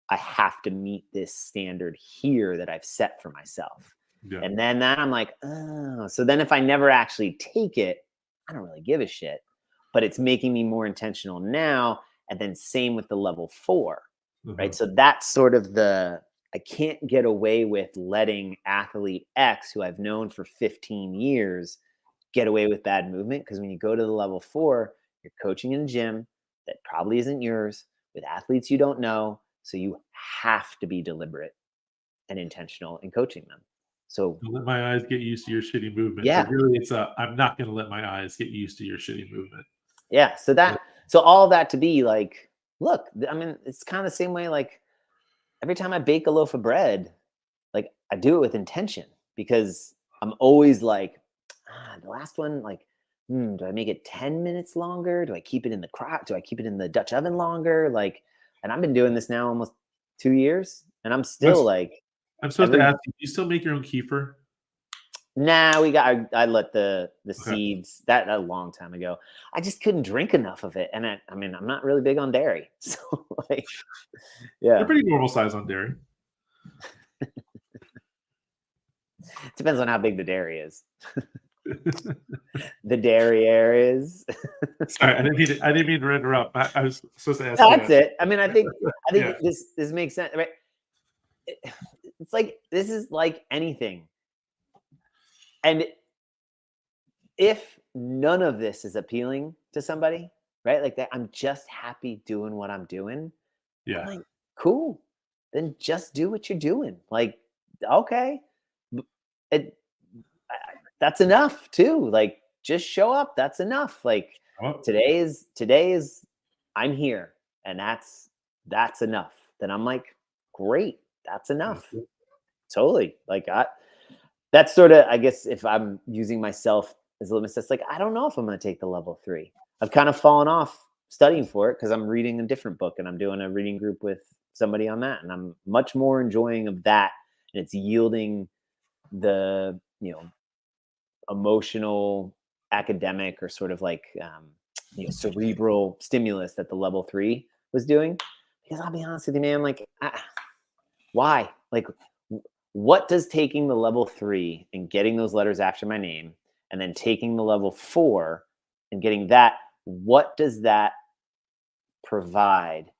Speaker 2: I have to meet this standard here that I've set for myself.
Speaker 1: Yeah.
Speaker 2: And then I'm like, oh, so then if I never actually take it, I don't really give a shit, but it's making me more intentional now. And then same with the level 4, right? So that's sort of the I can't get away with letting athlete X, who I've known for 15 years, get away with bad movement. Because when you go to the level 4, you're coaching in a gym that probably isn't yours with athletes you don't know. So you have to be deliberate and intentional in coaching them. So
Speaker 1: Don't let my eyes get used to your shitty movement.
Speaker 2: yeah,
Speaker 1: But really, it's I'm not going to let my eyes get used to your shitty movement.
Speaker 2: yeah. So all that to be like, look, I mean, it's kind of the same way. Like every time I bake a loaf of bread, like I do it with intention because I'm always like, the last one, like, do I make it 10 minutes longer? Do I keep it in the crock? Do I keep it in the Dutch oven longer? Like, and I've been doing this now almost 2 years, and I'm still like,
Speaker 1: I'm supposed to ask you, do you still make your own kefir?
Speaker 2: nah, I let the
Speaker 1: Okay.
Speaker 2: seeds that a long time ago. I just couldn't drink enough of it, and I mean, I'm not really big on dairy, so like,
Speaker 1: They're
Speaker 2: yeah,
Speaker 1: pretty normal size on dairy.
Speaker 2: depends on how big the dairy is. The derriere is.
Speaker 1: Sorry, I didn't mean to interrupt. I was supposed to ask
Speaker 2: That's
Speaker 1: you.
Speaker 2: it. I mean, I think
Speaker 1: Yeah.
Speaker 2: this makes sense, right? It's like this is like anything, and if none of this is appealing to somebody, right? Like that, I'm just happy doing what I'm doing. I'm
Speaker 1: Yeah.
Speaker 2: like, cool. Then just do what you're doing. Like, okay, B- it, that's enough too. Like, just show up. That's enough. Like,
Speaker 1: Oh,
Speaker 2: today is I'm here, and that's enough. Then I'm like, great. That's
Speaker 1: that's
Speaker 2: enough.
Speaker 1: it.
Speaker 2: Totally. Like, that's sort of, I guess, if I'm using myself as a litmus test, like, I don't know if I'm going to take the level 3. I've kind of fallen off studying for it because I'm reading a different book and I'm doing a reading group with somebody on that. And I'm much more enjoying of that. And it's yielding the, emotional, academic, or sort of like, cerebral stimulus that the level 3 was doing. Because I'll be honest with you, man, like, why? Like, what does taking the level 3 and getting those letters after my name and then taking the level 4 and getting that, what does that provide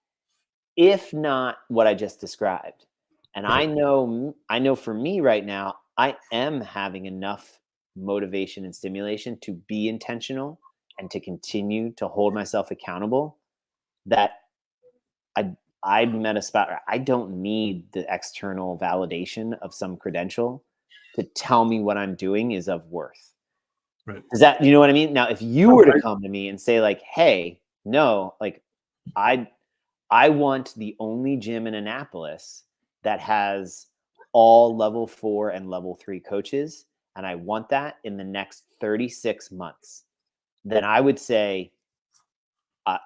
Speaker 2: if not what I just described? And
Speaker 1: Right.
Speaker 2: I know for me right now, I am having enough motivation and stimulation to be intentional and to continue to hold myself accountable that I I'm at a spot where I don't need the external validation of some credential to tell me what I'm doing is of worth.
Speaker 1: Right.
Speaker 2: Does that, you know what I mean? Now, if you
Speaker 1: No,
Speaker 2: were to come to me and say like, "Hey, no, like I I want the only gym in Annapolis that has all level 4 and level 3 coaches, and I want that in the next 36 months." Then I would say, I,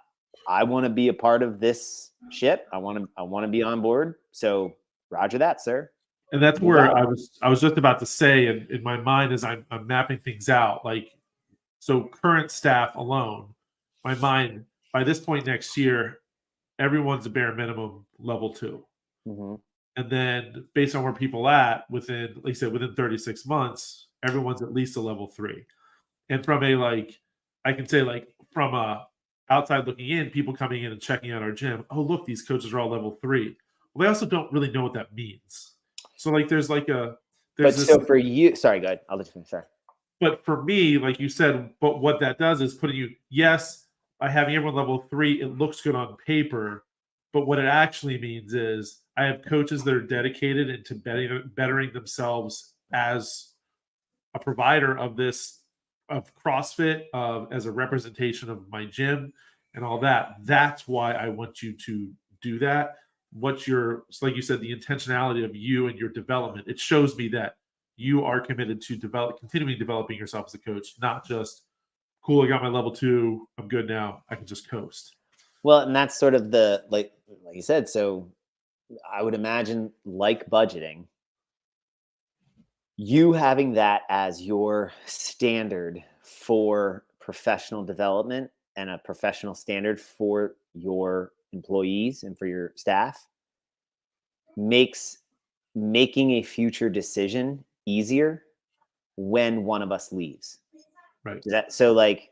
Speaker 2: I want to be a part of this ship. I want to be on board. So Roger that, sir.
Speaker 1: and that's
Speaker 2: Move
Speaker 1: where
Speaker 2: out.
Speaker 1: I was just about to say, in my mind as I'm mapping things out, like, so current staff alone, my mind by this point next year, everyone's a bare minimum level 2.
Speaker 2: Hmm.
Speaker 1: And then based on where people at within, like you said, within 36 months, everyone's at least a level 3. And from a like, I can say like from a outside looking in, people coming in and checking out our gym, oh look, these coaches are all level 3. Well, they also don't really know what that means. So like there's
Speaker 2: But
Speaker 1: this,
Speaker 2: so for you, sorry, go ahead. I'll let you finish. Sorry.
Speaker 1: but for me, like you said, but what that does is putting you, yes, by having everyone level 3, it looks good on paper. But what it actually means is I have coaches that are dedicated into bettering themselves as a provider of this, of CrossFit, as a representation of my gym and all that. That's why I want you to do that. What's your, like you said, the intentionality of you and your development? It shows me that you are committed to continuing developing yourself as a coach, not just cool. I got my level 2. I'm good now. I can just coast.
Speaker 2: Well, and that's sort of the like you said. So I would imagine, like budgeting, you having that as your standard for professional development and a professional standard for your employees and for your staff makes making a future decision easier when one of us leaves.
Speaker 1: Right.
Speaker 2: So like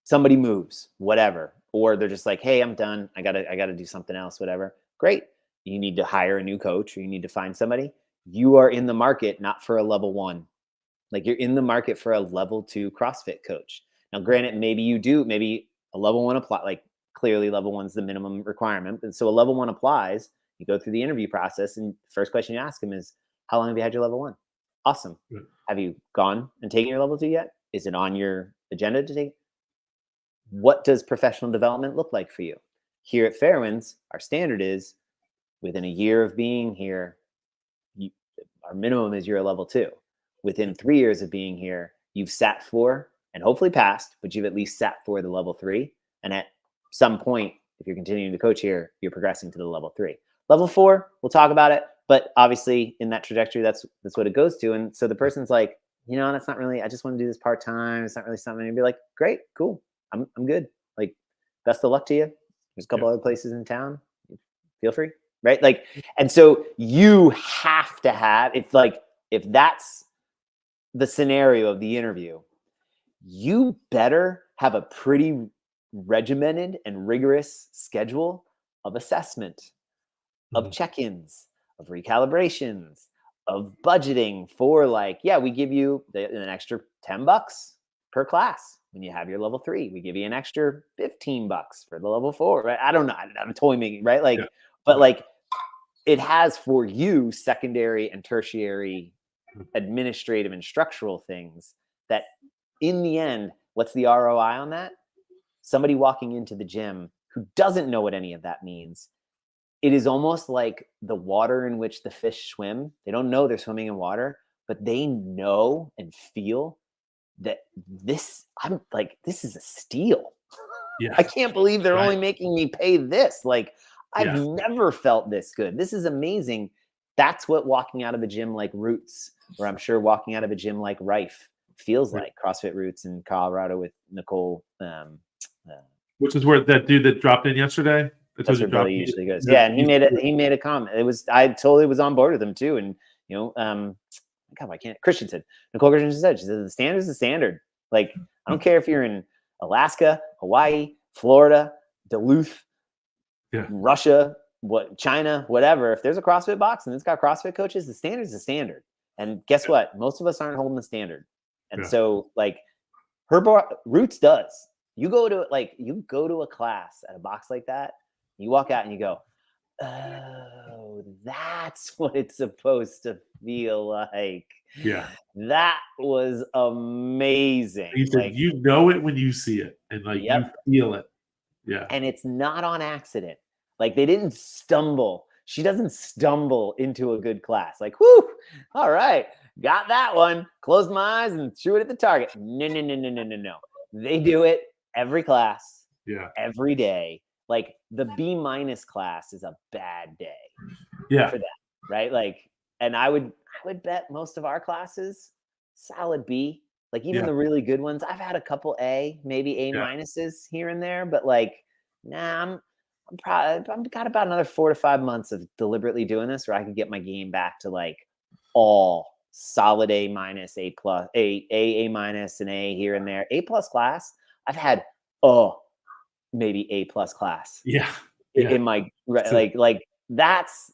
Speaker 2: somebody moves, whatever, or they're just like, "Hey, I'm done. I gotta do something else, whatever." Great. you need to hire a new coach or you need to find somebody, you are in the market not for a level 1. Like you're in the market for a level 2 CrossFit coach. Now, granted, maybe a level 1 apply, like clearly level 1's the minimum requirement. And so a level 1 applies, you go through the interview process, and first question you ask them is, how long have you had your level 1? Awesome.
Speaker 1: Good.
Speaker 2: Have you gone and taken your level 2 yet? Is it on your agenda to take? What does professional development look like for you? Here at Fairwinds, our standard is within a year of being here, our minimum is you're a level 2. Within 3 years of being here, you've sat for and hopefully passed, but you've at least sat for the level 3. And at some point, if you're continuing to coach here, you're progressing to the level 3. Level 4, we'll talk about it. But obviously in that trajectory, that's what it goes to. And so the person's like, that's not really, I just want to do this part-time. It's not really something. And be like, great, cool. I'm good. Like, best of luck to you. There's a couple other places in town. Feel free. Right. Like, and so you have to have, if that's the scenario of the interview, you better have a pretty regimented and rigorous schedule of assessment, of check-ins, of recalibrations, of budgeting for we give you an extra $10 per class. When you have your level 3, we give you an extra $15 for the level 4, right? I don't know. I'm totally making, right? But it has for you secondary and tertiary administrative and structural things that in the end, what's the ROI on that? Somebody walking into the gym who doesn't know what any of that means. It is almost like the water in which the fish swim. They don't know they're swimming in water, but they know and feel that this is a steal.
Speaker 1: Yeah.
Speaker 2: I can't believe they're only making me pay this. I've never felt this good. This is amazing. That's what walking out of a gym like Roots, or I'm sure walking out of a gym like Rife feels like. CrossFit Roots in Colorado with Nicole.
Speaker 1: Which is where that dude that dropped in yesterday.
Speaker 2: That's where Billy usually goes. Yeah, and he made a comment. I totally was on board with him too. And God, I can't. Christensen, Nicole Christensen said, she said, the standard is the standard. I don't care if you're in Alaska, Hawaii, Florida, Duluth, Russia, China, whatever. If there's a CrossFit box and it's got CrossFit coaches, the standard is the standard. And guess what? Most of us aren't holding the standard. And so Roots does. You go to a class at a box like that, you walk out and you go, oh, that's what it's supposed to feel like.
Speaker 1: Yeah.
Speaker 2: That was amazing.
Speaker 1: He said, you know it when you see it, and you feel it. Yeah.
Speaker 2: And it's not on accident. They didn't stumble. She doesn't stumble into a good class. Whoo, all right, got that one. Closed my eyes and threw it at the target. No. They do it every class.
Speaker 1: Yeah.
Speaker 2: Every day. The B- class is a bad day.
Speaker 1: Yeah.
Speaker 2: For them, right? And I would bet most of our classes solid B. Even the really good ones, I've had a couple A, maybe A minuses here and there, but nah, I've got about another 4 to 5 months of deliberately doing this where I could get my game back to all solid A minus, A plus, A minus, and A here and there. A plus class, I've had maybe A plus class.
Speaker 1: Yeah.
Speaker 2: In my that's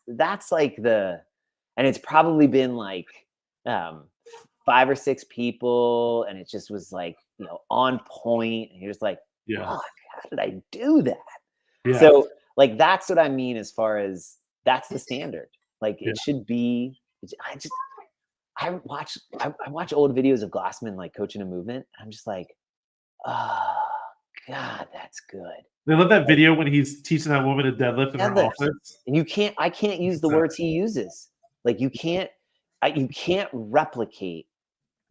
Speaker 2: and it's probably been 5 or 6 people, and it just was on point, and you're just how did I do that?
Speaker 1: Yeah.
Speaker 2: So that's what I mean as far as that's the standard. It should be. I watch old videos of Glassman coaching a movement, and I'm just oh God, that's good.
Speaker 1: They love that video when he's teaching that woman to deadlift in her office.
Speaker 2: And I can't use the words he uses. You can't replicate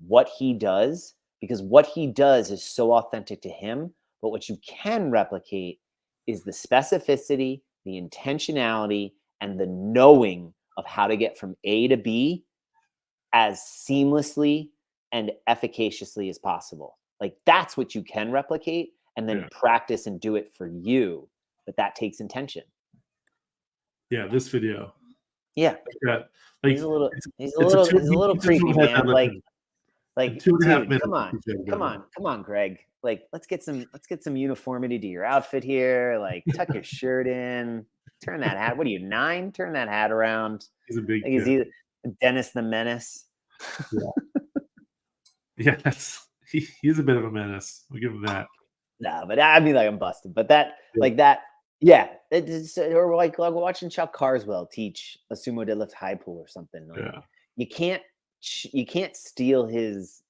Speaker 2: what he does, because what he does is so authentic to him. But what you can replicate is the specificity, the intentionality, and the knowing of how to get from A to B as seamlessly and efficaciously as possible. That's what you can replicate, and then practice and do it for you. But that takes intention.
Speaker 1: Yeah, this video.
Speaker 2: Yeah. He's a little creepy, man.
Speaker 1: 2.5 minutes.
Speaker 2: Come on, Greg. Let's get some uniformity to your outfit here. Tuck your shirt in. Turn that hat. What are you, 9? Turn that hat around.
Speaker 1: He's a big
Speaker 2: I think he's
Speaker 1: kid.
Speaker 2: either Dennis the Menace.
Speaker 1: Yes, he's a bit of a menace. We'll give him that.
Speaker 2: No, but I mean, like, I'm busted. But that,
Speaker 1: Yeah.
Speaker 2: like that, yeah. It's, or like watching Chuck Carswell teach a sumo deadlift high pull or something. Like,
Speaker 1: Yeah.
Speaker 2: you can't steal his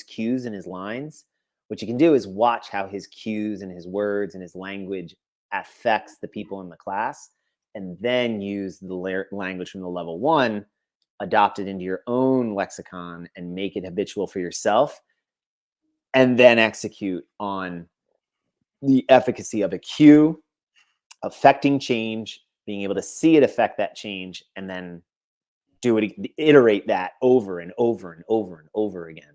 Speaker 2: cues and his lines. What you can do is watch how his cues and his words and his language affects the people in the class, and then use the language from the level 1, adopt it into your own lexicon, and make it habitual for yourself, and then execute on the efficacy of a cue affecting change, being able to see it affect that change, and then iterate that over and over and over and over again.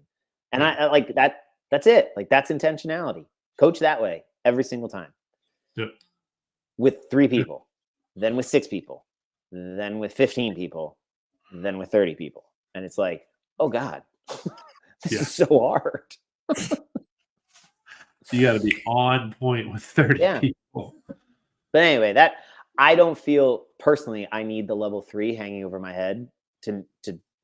Speaker 2: And I like that. That's it. Like, that's intentionality. Coach that way every single time.
Speaker 1: Yep.
Speaker 2: With 3 people, then with 6 people, then with 15 people, then with 30 people. And it's like, oh God, this is so hard.
Speaker 1: You got to be on point with 30 people.
Speaker 2: But anyway, that I don't feel personally I need the level 3 hanging over my head to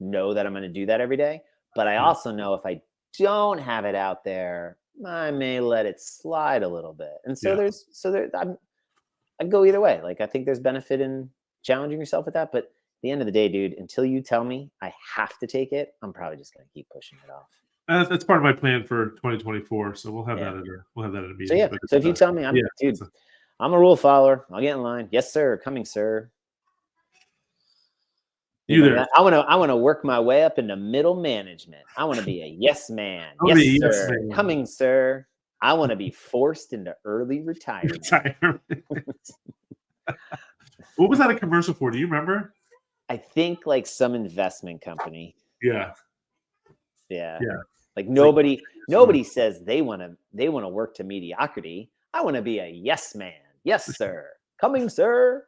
Speaker 2: know that I'm going to do that every day. But I also know if I don't have it out there, I may let it slide a little bit. And so I go either way. Like, I think there's benefit in challenging yourself with that. But at the end of the day, dude, until you tell me I have to take it, I'm probably just going to keep pushing it off.
Speaker 1: That's part of my plan for 2024. So we'll have that at a meeting.
Speaker 2: So yeah. So if you tell me, dude, I'm a rule follower. I'll get in line. Yes, sir. Coming, sir. I want to work my way up into middle management. I want to be a yes man. Yes, sir. Man. Coming, sir. I want to be forced into early retirement.
Speaker 1: What was that a commercial for? Do you remember?
Speaker 2: I think like some investment company.
Speaker 1: Yeah.
Speaker 2: Like nobody says they want to work to mediocrity. I want to be a yes man. Yes, sir. Coming, sir.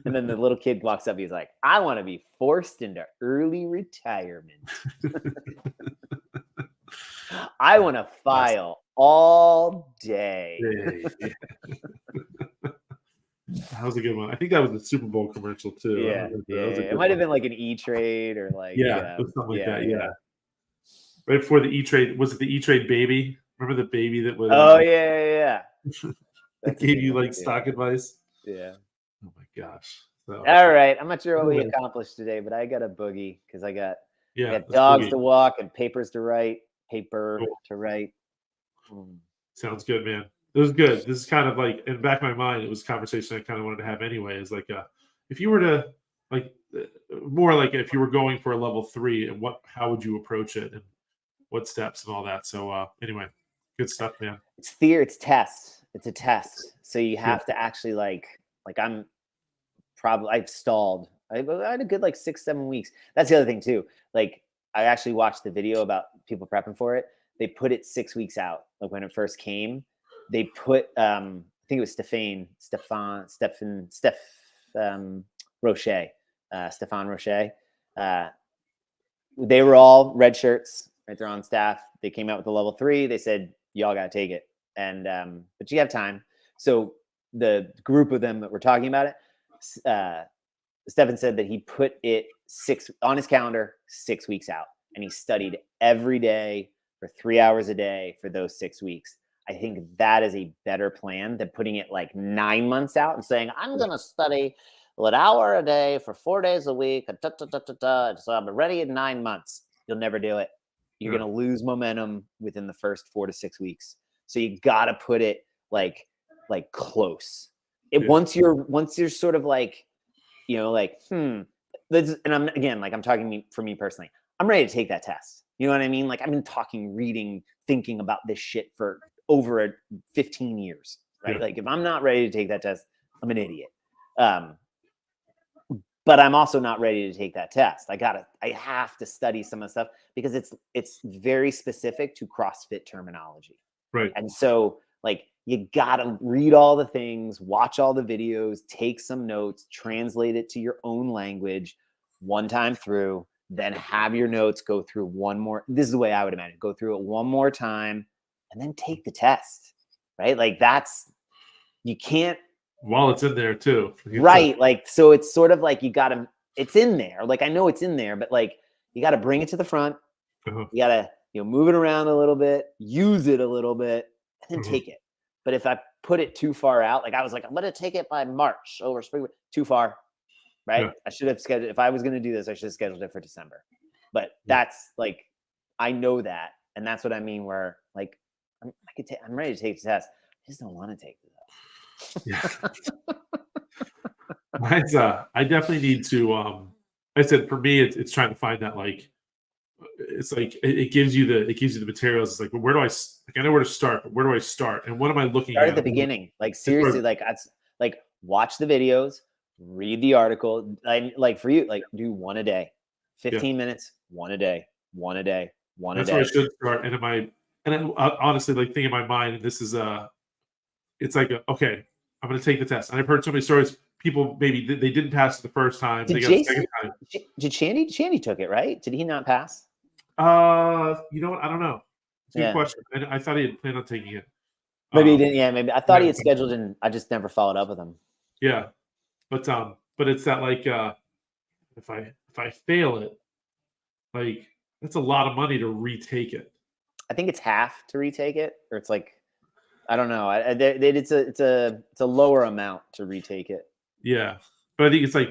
Speaker 2: And then the little kid walks up. He's like, I want to be forced into early retirement. I want to file all day.
Speaker 1: That was a good one. I think that was the Super Bowl commercial too.
Speaker 2: Yeah. It might have been like an E-Trade or like
Speaker 1: it was something like that. Yeah. Right before the E-Trade, was it the E-Trade baby? Remember the baby that was?
Speaker 2: Oh yeah.
Speaker 1: That gave you like stock advice.
Speaker 2: Yeah.
Speaker 1: Oh my gosh.
Speaker 2: So, all right. I'm not sure what we accomplished today, but I got a boogie because I got dogs to walk and papers to write.
Speaker 1: Sounds good, man. It was good. This is kind of like, in the back of my mind, it was a conversation I kind of wanted to have anyway. Is like, if you were to more like if you were going for a level 3, and how would you approach it, and what steps and all that. So anyway, good stuff, man.
Speaker 2: It's theory. It's tests. It's a test. So you have to actually I've stalled. I had a good 6-7 weeks. That's the other thing too. Like, I actually watched the video about people prepping for it. They put it 6 weeks out. Like, when it first came, they put I think it was Stefan Roche. Stefan Roche. They were all red shirts, right? They're on staff. They came out with the level 3. They said, y'all gotta take it. And but you have time. So the group of them that were talking about it, Stefan said that he put it on his calendar 6 weeks out, and he studied every day for 3 hours a day for those 6 weeks. I think that is a better plan than putting it 9 months out and saying, I'm going to study an hour a day for 4 days a week. So I'm ready in 9 months. You'll never do it. You're going to lose momentum within the first 4 to 6 weeks. So you got to put it close. Once you're sort of and I'm talking for me personally, I'm ready to take that test. You know what I mean? I've been talking, reading, thinking about this shit for over 15 years, right? Yeah. If I'm not ready to take that test, I'm an idiot. But I'm also not ready to take that test. I have to study some of the stuff because it's very specific to CrossFit terminology.
Speaker 1: Right.
Speaker 2: And so you gotta read all the things, watch all the videos, take some notes, translate it to your own language one time through, then have your notes go through one more. This is the way I would imagine. Go through it one more time and then take the test, right? You can't
Speaker 1: while it's in there too.
Speaker 2: Right. Like, so it's sort of like you got to, it's in there. Like, I know it's in there, but like, you got to bring it to the front.
Speaker 1: Uh-huh.
Speaker 2: You got to, move it around a little bit, use it a little bit, and then take it. But if I put it too far out, like I was like, I'm going to take it by March over spring, too far. Right.
Speaker 1: Yeah.
Speaker 2: I should have scheduled, if I was going to do this, I should have scheduled it for December. But that's like, I know that. And that's what I mean, where like, I'm ready to take the test. I just don't want to take the test.
Speaker 1: Yeah. Mine's, I definitely need to, I said for me, it's trying to find that, like, it's like, it gives you the materials. It's like, well, where do I know where to start, but where do I start? And what am I looking
Speaker 2: Start
Speaker 1: at?
Speaker 2: at the beginning. Like, seriously, like, that's like, watch the videos, read the article. Like for you, like, do one a day, 15 minutes, one a day, one a day, one a day.
Speaker 1: That's where I should start. And honestly, like, thinking in my mind, this is it's like, okay, I'm going to take the test. And I've heard so many stories. People maybe they didn't pass it the first time.
Speaker 2: Did
Speaker 1: They got
Speaker 2: Jason,
Speaker 1: the second time.
Speaker 2: did Shandy? Shandy took it, right? Did he not pass?
Speaker 1: You know what? I don't know. It's a good
Speaker 2: Yeah.
Speaker 1: question. I thought he had planned on taking it.
Speaker 2: Maybe he didn't. Yeah, maybe. I thought he
Speaker 1: yeah.
Speaker 2: had scheduled, and I just never followed up with him.
Speaker 1: Yeah, but it's that, like, if I fail it, like, that's a lot of money to retake it.
Speaker 2: I think it's half to retake it, or it's like, I don't know. It's a lower amount to retake it.
Speaker 1: Yeah, but I think it's like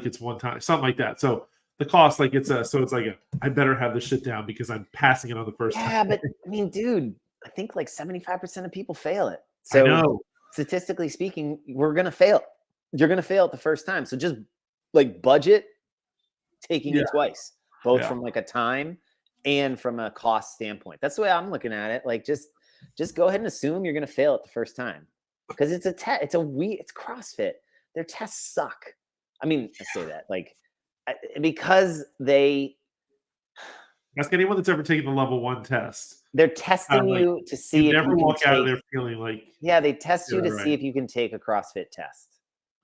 Speaker 1: it's one time, something like that. So the cost, like, it's like I better have this shit down because I'm passing it on the first time.
Speaker 2: Yeah, but I mean, dude, I think like 75% of people fail it.
Speaker 1: I
Speaker 2: So
Speaker 1: know.
Speaker 2: statistically speaking, we're gonna fail. You're gonna fail it the first time. So just like budget taking it twice, both from like a time and from a cost standpoint. That's the way I'm looking at it. Like, just go ahead and assume you're gonna fail it the first time, because it's a test. It's CrossFit. Their tests suck. I mean, I say that like because
Speaker 1: ask anyone that's ever taken the level 1 test.
Speaker 2: they're testing you to see
Speaker 1: you
Speaker 2: if
Speaker 1: never
Speaker 2: you
Speaker 1: walk
Speaker 2: can
Speaker 1: out of there feeling like,
Speaker 2: they test you to
Speaker 1: right.
Speaker 2: see if you can take a CrossFit test.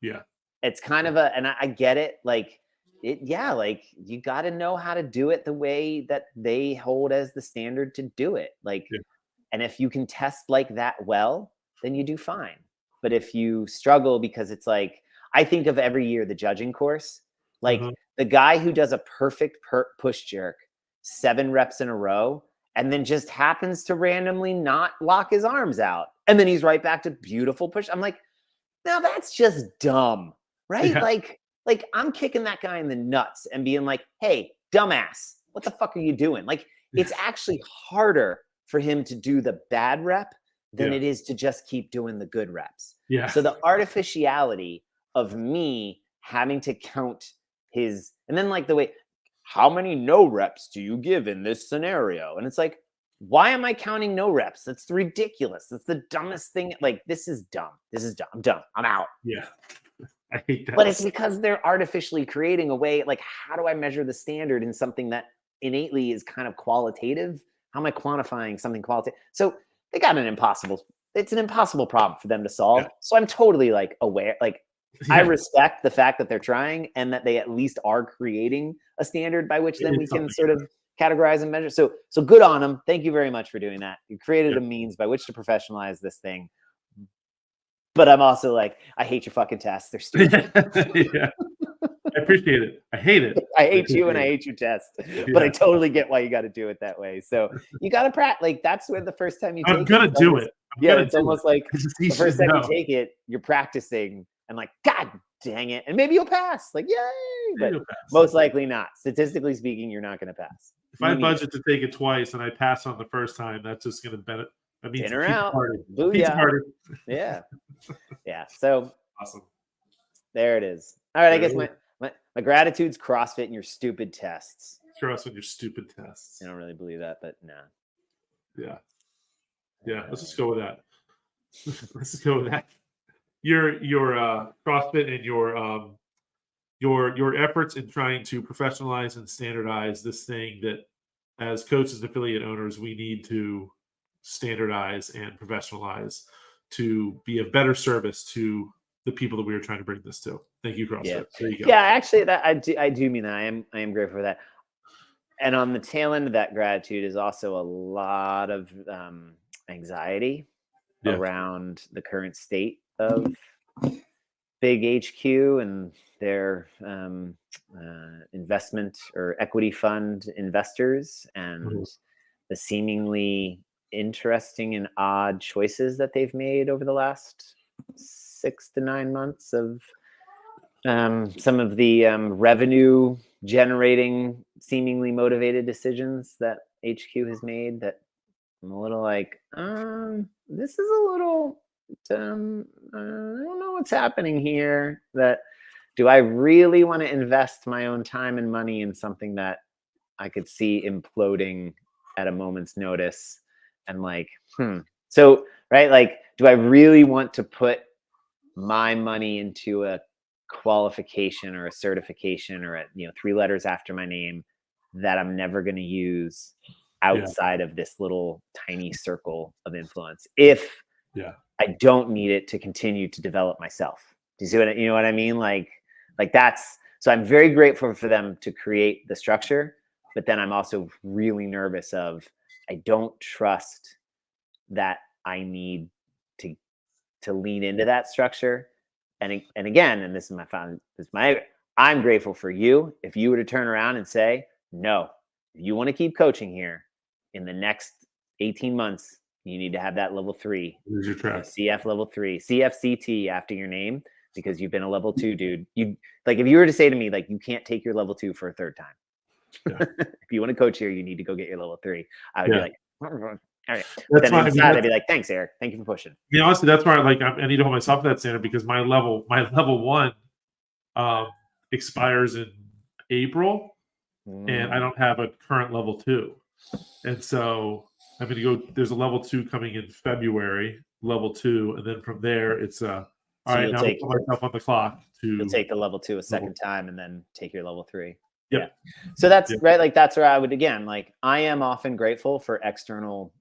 Speaker 1: Yeah,
Speaker 2: It's kind of and I get it. Like like you got to know how to do it the way that they hold as the standard to do it. Like, and if you can test like that well, then you do fine. But if you struggle, because it's like, I think of every year the judging course, like the guy who does a perfect push jerk 7 reps in a row and then just happens to randomly not lock his arms out, and then he's right back to beautiful push. I'm like, now that's just dumb, right?
Speaker 1: Yeah.
Speaker 2: Like I'm kicking that guy in the nuts and being like, hey, dumbass, what the fuck are you doing? Like, it's actually harder for him to do the bad rep than it is to just keep doing the good reps.
Speaker 1: Yeah.
Speaker 2: So the artificiality of me having to count his, and then like the way, how many no reps do you give in this scenario? And it's like, why am I counting no reps? That's ridiculous. That's the dumbest thing. Like, this is dumb. This is dumb. I'm done. I'm out.
Speaker 1: Yeah. I hate that.
Speaker 2: But it's because they're artificially creating a way, like, how do I measure the standard in something that innately is kind of qualitative? How am I quantifying something qualitative? So they got it's an impossible problem for them to solve.
Speaker 1: Yeah.
Speaker 2: So I'm totally like aware, like I respect the fact that they're trying and that they at least are creating a standard by which then we can sort of categorize and measure. So good on them. Thank you very much for doing that. You created a means by which to professionalize this thing. But I'm also like, I hate your fucking tests. They're stupid.
Speaker 1: Yeah. I appreciate it. I hate it.
Speaker 2: I hate you and I hate your test. But I totally get why you got to do it that way. So you got to practice. Like, that's where the first time you take
Speaker 1: I'm gonna do it.
Speaker 2: It's almost like the first time
Speaker 1: you
Speaker 2: you take it, you're practicing and like, God dang it. And maybe you'll pass. Like, yay. But most likely not. Statistically speaking, you're not going to pass.
Speaker 1: If I budget to take it twice and I pass on the first time, that's just going to benefit. That means
Speaker 2: in or out.
Speaker 1: Booyah.
Speaker 2: Yeah. Yeah. So
Speaker 1: awesome.
Speaker 2: There it is. All right. I guess my gratitude's CrossFit and your stupid tests.
Speaker 1: CrossFit, your stupid tests.
Speaker 2: I don't really believe that, but nah.
Speaker 1: Yeah. Yeah. Let's just go with that. Let's just go with that. Your CrossFit and your efforts in trying to professionalize and standardize this thing that, as coaches and affiliate owners, we need to standardize and professionalize to be a better service to the people that we are trying to bring this to. Thank you, CrossFit.
Speaker 2: Yeah.
Speaker 1: There you go.
Speaker 2: Yeah, actually, that I do mean that. I am grateful for that. And on the tail end of that gratitude is also a lot of anxiety around the current state of big HQ and their investment or equity fund investors and the seemingly interesting and odd choices that they've made over the last 6 to 9 months of some of the revenue generating, seemingly motivated decisions that HQ has made that I'm a little like, this is a little, I don't know what's happening here. That do I really want to invest my own time and money in something that I could see imploding at a moment's notice? And like, so, right, like, do I really want to put my money into a qualification or a certification or a 3 letters after my name that I'm never going to use outside of this little tiny circle of influence if I don't need it to continue to develop myself? Do you see what you know what I mean? Like that's, so I'm very grateful for them to create the structure, but then I'm also really nervous of, I don't trust that I need to lean into that structure. And again, and this is I'm grateful for you. If you were to turn around and say, no, if you want to keep coaching here in the next 18 months, you need to have that level 3,
Speaker 1: Here's your track.
Speaker 2: CF level 3, CFCT after your name, because you've been a level 2 dude. You like, if you were to say to me, like, you can't take your level 2 for a 3rd time. If you want to coach here, you need to go get your level 3. I would be like, all right. Then inside, I'd be like, thanks, Eric. Thank you for pushing.
Speaker 1: Yeah, honestly, that's why I need to hold myself to that standard, because my level 1 expires in April, and I don't have a current level 2, and so I'm going to go. There's a level 2 coming in February, level 2, and then from there it's all right. Now I'll put myself on the clock to.
Speaker 2: You'll take the level 2 a second time, and then take your level 3.
Speaker 1: Yep.
Speaker 2: Yeah. So that's right. Like, that's where I would, again, like, I am often grateful for external,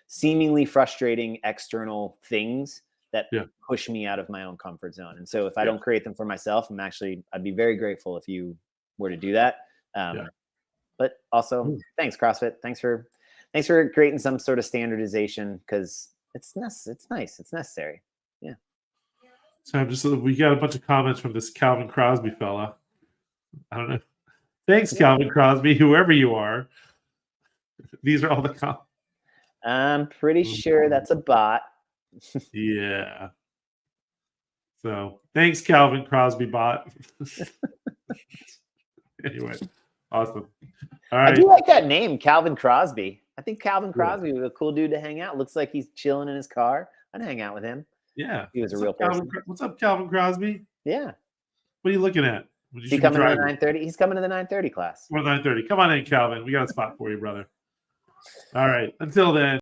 Speaker 2: seemingly frustrating external things that push me out of my own comfort zone. And so if I don't create them for myself, I'd be very grateful if you were to do that. But also, thanks, CrossFit. Thanks for creating some sort of standardization, because it's nice. It's necessary. Yeah.
Speaker 1: So we got a bunch of comments from this Calvin Crosby fella. I don't know. Thanks, Calvin Crosby, whoever you are. These are all the comments.
Speaker 2: I'm pretty sure that's a bot.
Speaker 1: Yeah. So thanks, Calvin Crosby bot. Anyway, awesome. All right.
Speaker 2: I do like that name, Calvin Crosby. I think Calvin Crosby was a cool dude to hang out. Looks like he's chilling in his car. I'd hang out with him.
Speaker 1: Yeah.
Speaker 2: He was a real person.
Speaker 1: What's up, Calvin Crosby?
Speaker 2: Yeah.
Speaker 1: What are you looking at?
Speaker 2: Is he coming to the 9:30? He's coming to the 9:30 class.
Speaker 1: Or 9:30. Come on in, Calvin. We got a spot for you, brother. All right. Until then.